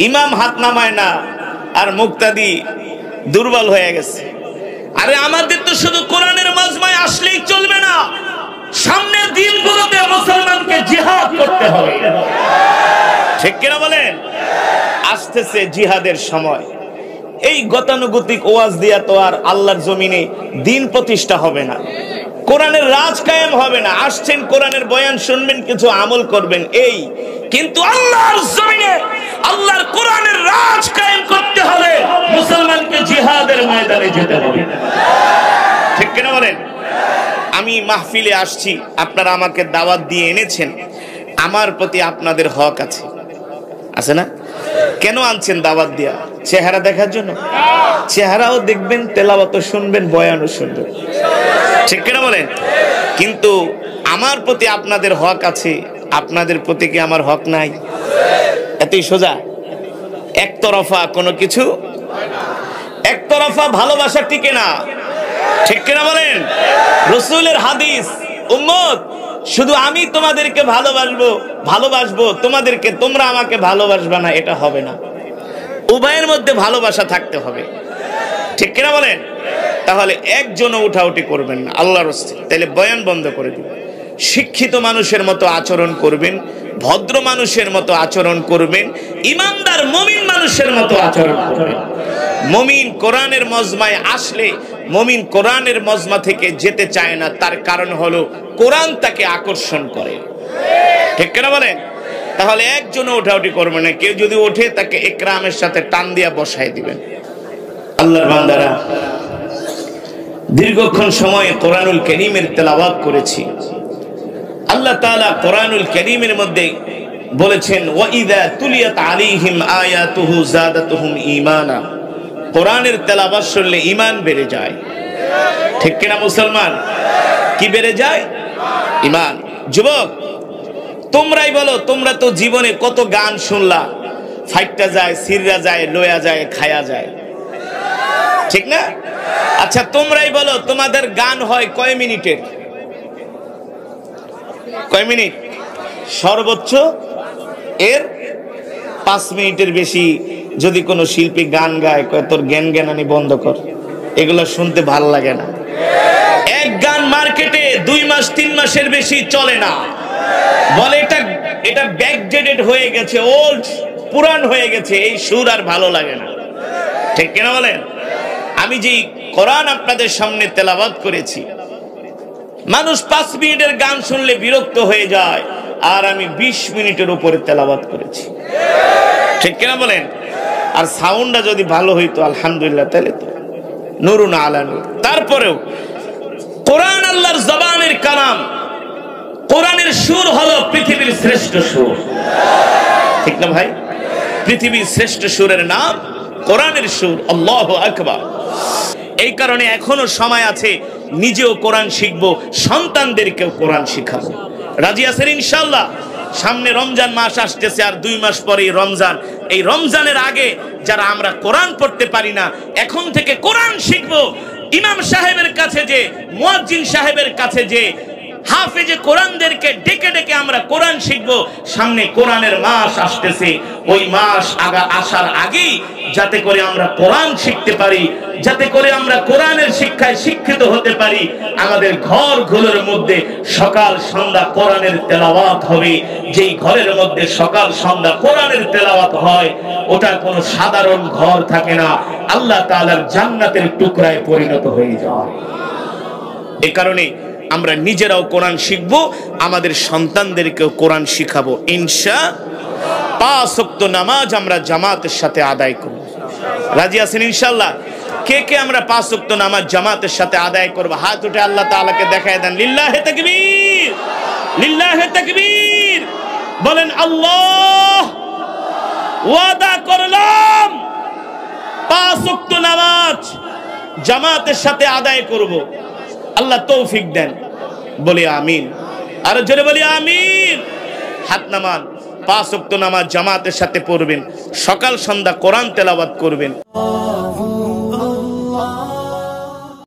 ইমাম হাত নামায় না, আর মুক্তাদি দুর্বল হয়ে গেছে। আরে আমাদের তো শুধু কোরআনের মাজমায় আসলেই চলবে না, সামনের দিনগুলোতে মুসলমানকে জিহাদ করতে হবে, ঠিক কিনা বলেন? আসতেছে জিহাদের সময়। এই গতানুগতিক ওয়াজ দিয়া তো আর আল্লাহর জমিনে দিন প্রতিষ্ঠা হবে না, কোরআনের রাজ কায়েম হবে না। আসছেন কোরআনের বয়ান শুনবেন, কিছু আমল করবেন, এই। কিন্তু আল্লাহর জমিনে আল্লাহর কোরআনের রাজ কায়েম করতে হলে মুসলমানকে জিহাদের ময়দানে যেতে হবে, ঠিক কিনা বলেন? আমি মাহফিলে আসছি, আপনারা আমাকে দাওয়াত দিয়ে এনেছেন, আমার প্রতি আপনাদের হক আছে, আছে না? কেন আনছেন দাওয়াত দিয়া? চেহারা দেখার জন্য? চেহারাও দেখবেন, তেলাওয়াতও শুনবেন, বয়ানও শুনবেন, ঠিক কিনা বলেন? কিন্তু আমার প্রতি আপনাদের হক আছে, আপনাদের প্রতি কি আমার হক নাই? এতই সোজা। একতরফা কোনো কিছু, একতরফা ভালোবাসা টিকে না, ঠিক কিনা বলেন? রাসূলের হাদিস, উম্মত শুধু আমি তোমাদেরকে ভালোবাসবো তোমাদেরকে, তোমরা আমাকে ভালোবাসবা না, এটা হবে না। উভয়ের মধ্যে ভালোবাসা থাকতে হবে, ঠিক কিনা বলেন? তাহলে একজনও উঠাউঠি করবেন না আল্লাহর রাস্তায়, তাহলে বয়ান বন্ধ করে দিবেন। শিক্ষিত মানুষের মতো আচরণ করবেন, ভদ্র মানুষের মতো আচরণ করবেন, ইমানদার মুমিন মানুষের মতো আচরণ করবেন। মুমিন কোরআনের মজমায় আসলে মুমিন কোরআনের মজমা থেকে যেতে চায় না, তার কারণ হলো কোরআন তাকে আকর্ষণ করে, ঠিক কিনা বলেন? তাহলে একজনও উঠাউঠি করবে না, কেউ যদি ওঠে তাকে ইকরামের সাথে টান দিয়া বসায় দিবেন। আল্লাহর বান্দারা, দীর্ঘক্ষণ সময় কোরআনুল কারীমের তেলাওয়াত করেছি। আল্লাহ তাআলা কোরআনুল কারীমের মধ্যে বলেছেন, ওয়া ইযা তুলিয়াত আলাইহিম আয়াতুহু যাদাতুহুম ঈমানা। কোরআনের তেলাওয়াত শুনলে ঈমান বেড়ে যায়, ঠিক কিনা মুসলমান? কি বেড়ে যায়? ঈমান। যুবক তোমরাই বলো, তোমরা তো জীবনে কত গান শুনলা, ফাইটটা যায়, সিররা যায়, লয়া যায়, খায়া যায়, ঠিক না? আচ্ছা তোমরাই বলো, তোমাদের গান হয় কয় মিনিটের? কয় মিনিট? সর্বোচ্চ এর 5 মিনিটের বেশি যদি কোনো শিল্পী গান গায়, কয় তোর জ্ঞান জ্ঞানানি বন্ধ কর, এগুলো শুনতে ভাল লাগে না। এক গান মার্কেটে 2 মাস 3 মাসের বেশি চলে না, বলে এটা ব্যাকডেটেড হয়ে গেছে, ওল্ড, পুরান হয়ে গেছে, এই সুর আর ভালো লাগে না, ঠিক কিনা বলেন? আমি যে কোরআন আপনাদের সামনে তেলাওয়াত করেছি, মানুষ 5 মিনিটের গান শুনলে বিরক্ত হয়ে যায়, আর আমি 20 মিনিটের উপরে তেলাওয়াত করেছি, ঠিক কিনা বলেন? আর সাউন্ডটা যদি ভালো হইতো আলহামদুলিল্লাহ, তাহলে তো নুরুন আলা নূর। তারপরেও কোরআন আল্লাহর জবানের কালাম, কোরআনের সুর হলো পৃথিবীর শ্রেষ্ঠ সুর, ঠিক না ভাই? পৃথিবীর শ্রেষ্ঠ সুরের নাম কোরআনের সুর। আল্লাহু আকবার। এই কারণে এখনো সময় আছে, নিজেও কোরআন শিখবো, সন্তানদেরকেও কোরআন শিখাবো। রাজি আছেন ইনশাআল্লাহ? সামনে রমজান মাস আসতেছে, আর 2 মাস পরেই রমজান। এই রমজানের আগে যারা আমরা কোরআন পড়তে পারি না, এখন থেকে কোরআন শিখবো। ইমাম সাহেবের কাছে যে, মুয়াজ্জিন সাহেবের কাছে যে, হাফেজে কোরআনদেরকে ডেকে ডেকে আমরা কোরআন শিখবো। সামনে কোরআনের মাস আসতেছে, ওই মাস আসার আগেই যাতে করে আমরা কোরআন শিখতে পারি, যাতে করে আমরা কোরআনের শিক্ষায় শিক্ষিত হতে পারি। আমাদের ঘরগুলোর মধ্যে সকাল সন্ধ্যা কোরআনের তেলাওয়াত হবে। যেই ঘরের মধ্যে সকাল সন্ধ্যা কোরআনের তেলাওয়াত হয়, ওটা কোনো সাধারণ ঘর থাকে না, আল্লাহ তাআলার জান্নাতের টুকরায় পরিণত হয়ে যায়। এ কারণে আমরা নিজেরাও কোরআন শিখবো, আমাদের সন্তানদেরকেও কোরআন শিখাবো ইনশাআল্লাহ। 5 ওয়াক্ত নামাজ আমরা জামাতের সাথে আদায় করব। রাজি আছেন ইনশাআল্লাহ? কে কে আমরা 5 ওয়াক্ত নামাজ জামাতের সাথে আদায় করব? হাত উঠে আল্লাহ তাআলাকে দেখায় দেন। লিল্লাহি তাকবীর, লিল্লাহি তাকবীর। বলেন আল্লাহ। ওয়াদা করলাম 5 ওয়াক্ত নামাজ জামাতের সাথে আদায় করব। আল্লাহ তৌফিক দেন। বলি আমিন। আর জোরে বলি আমিন। হাত নামান। 5 ওয়াক্ত নামাজ জামাতের সাথে পড়বেন, সকাল সন্ধ্যা কোরআন তেলাওয়াত করবেন।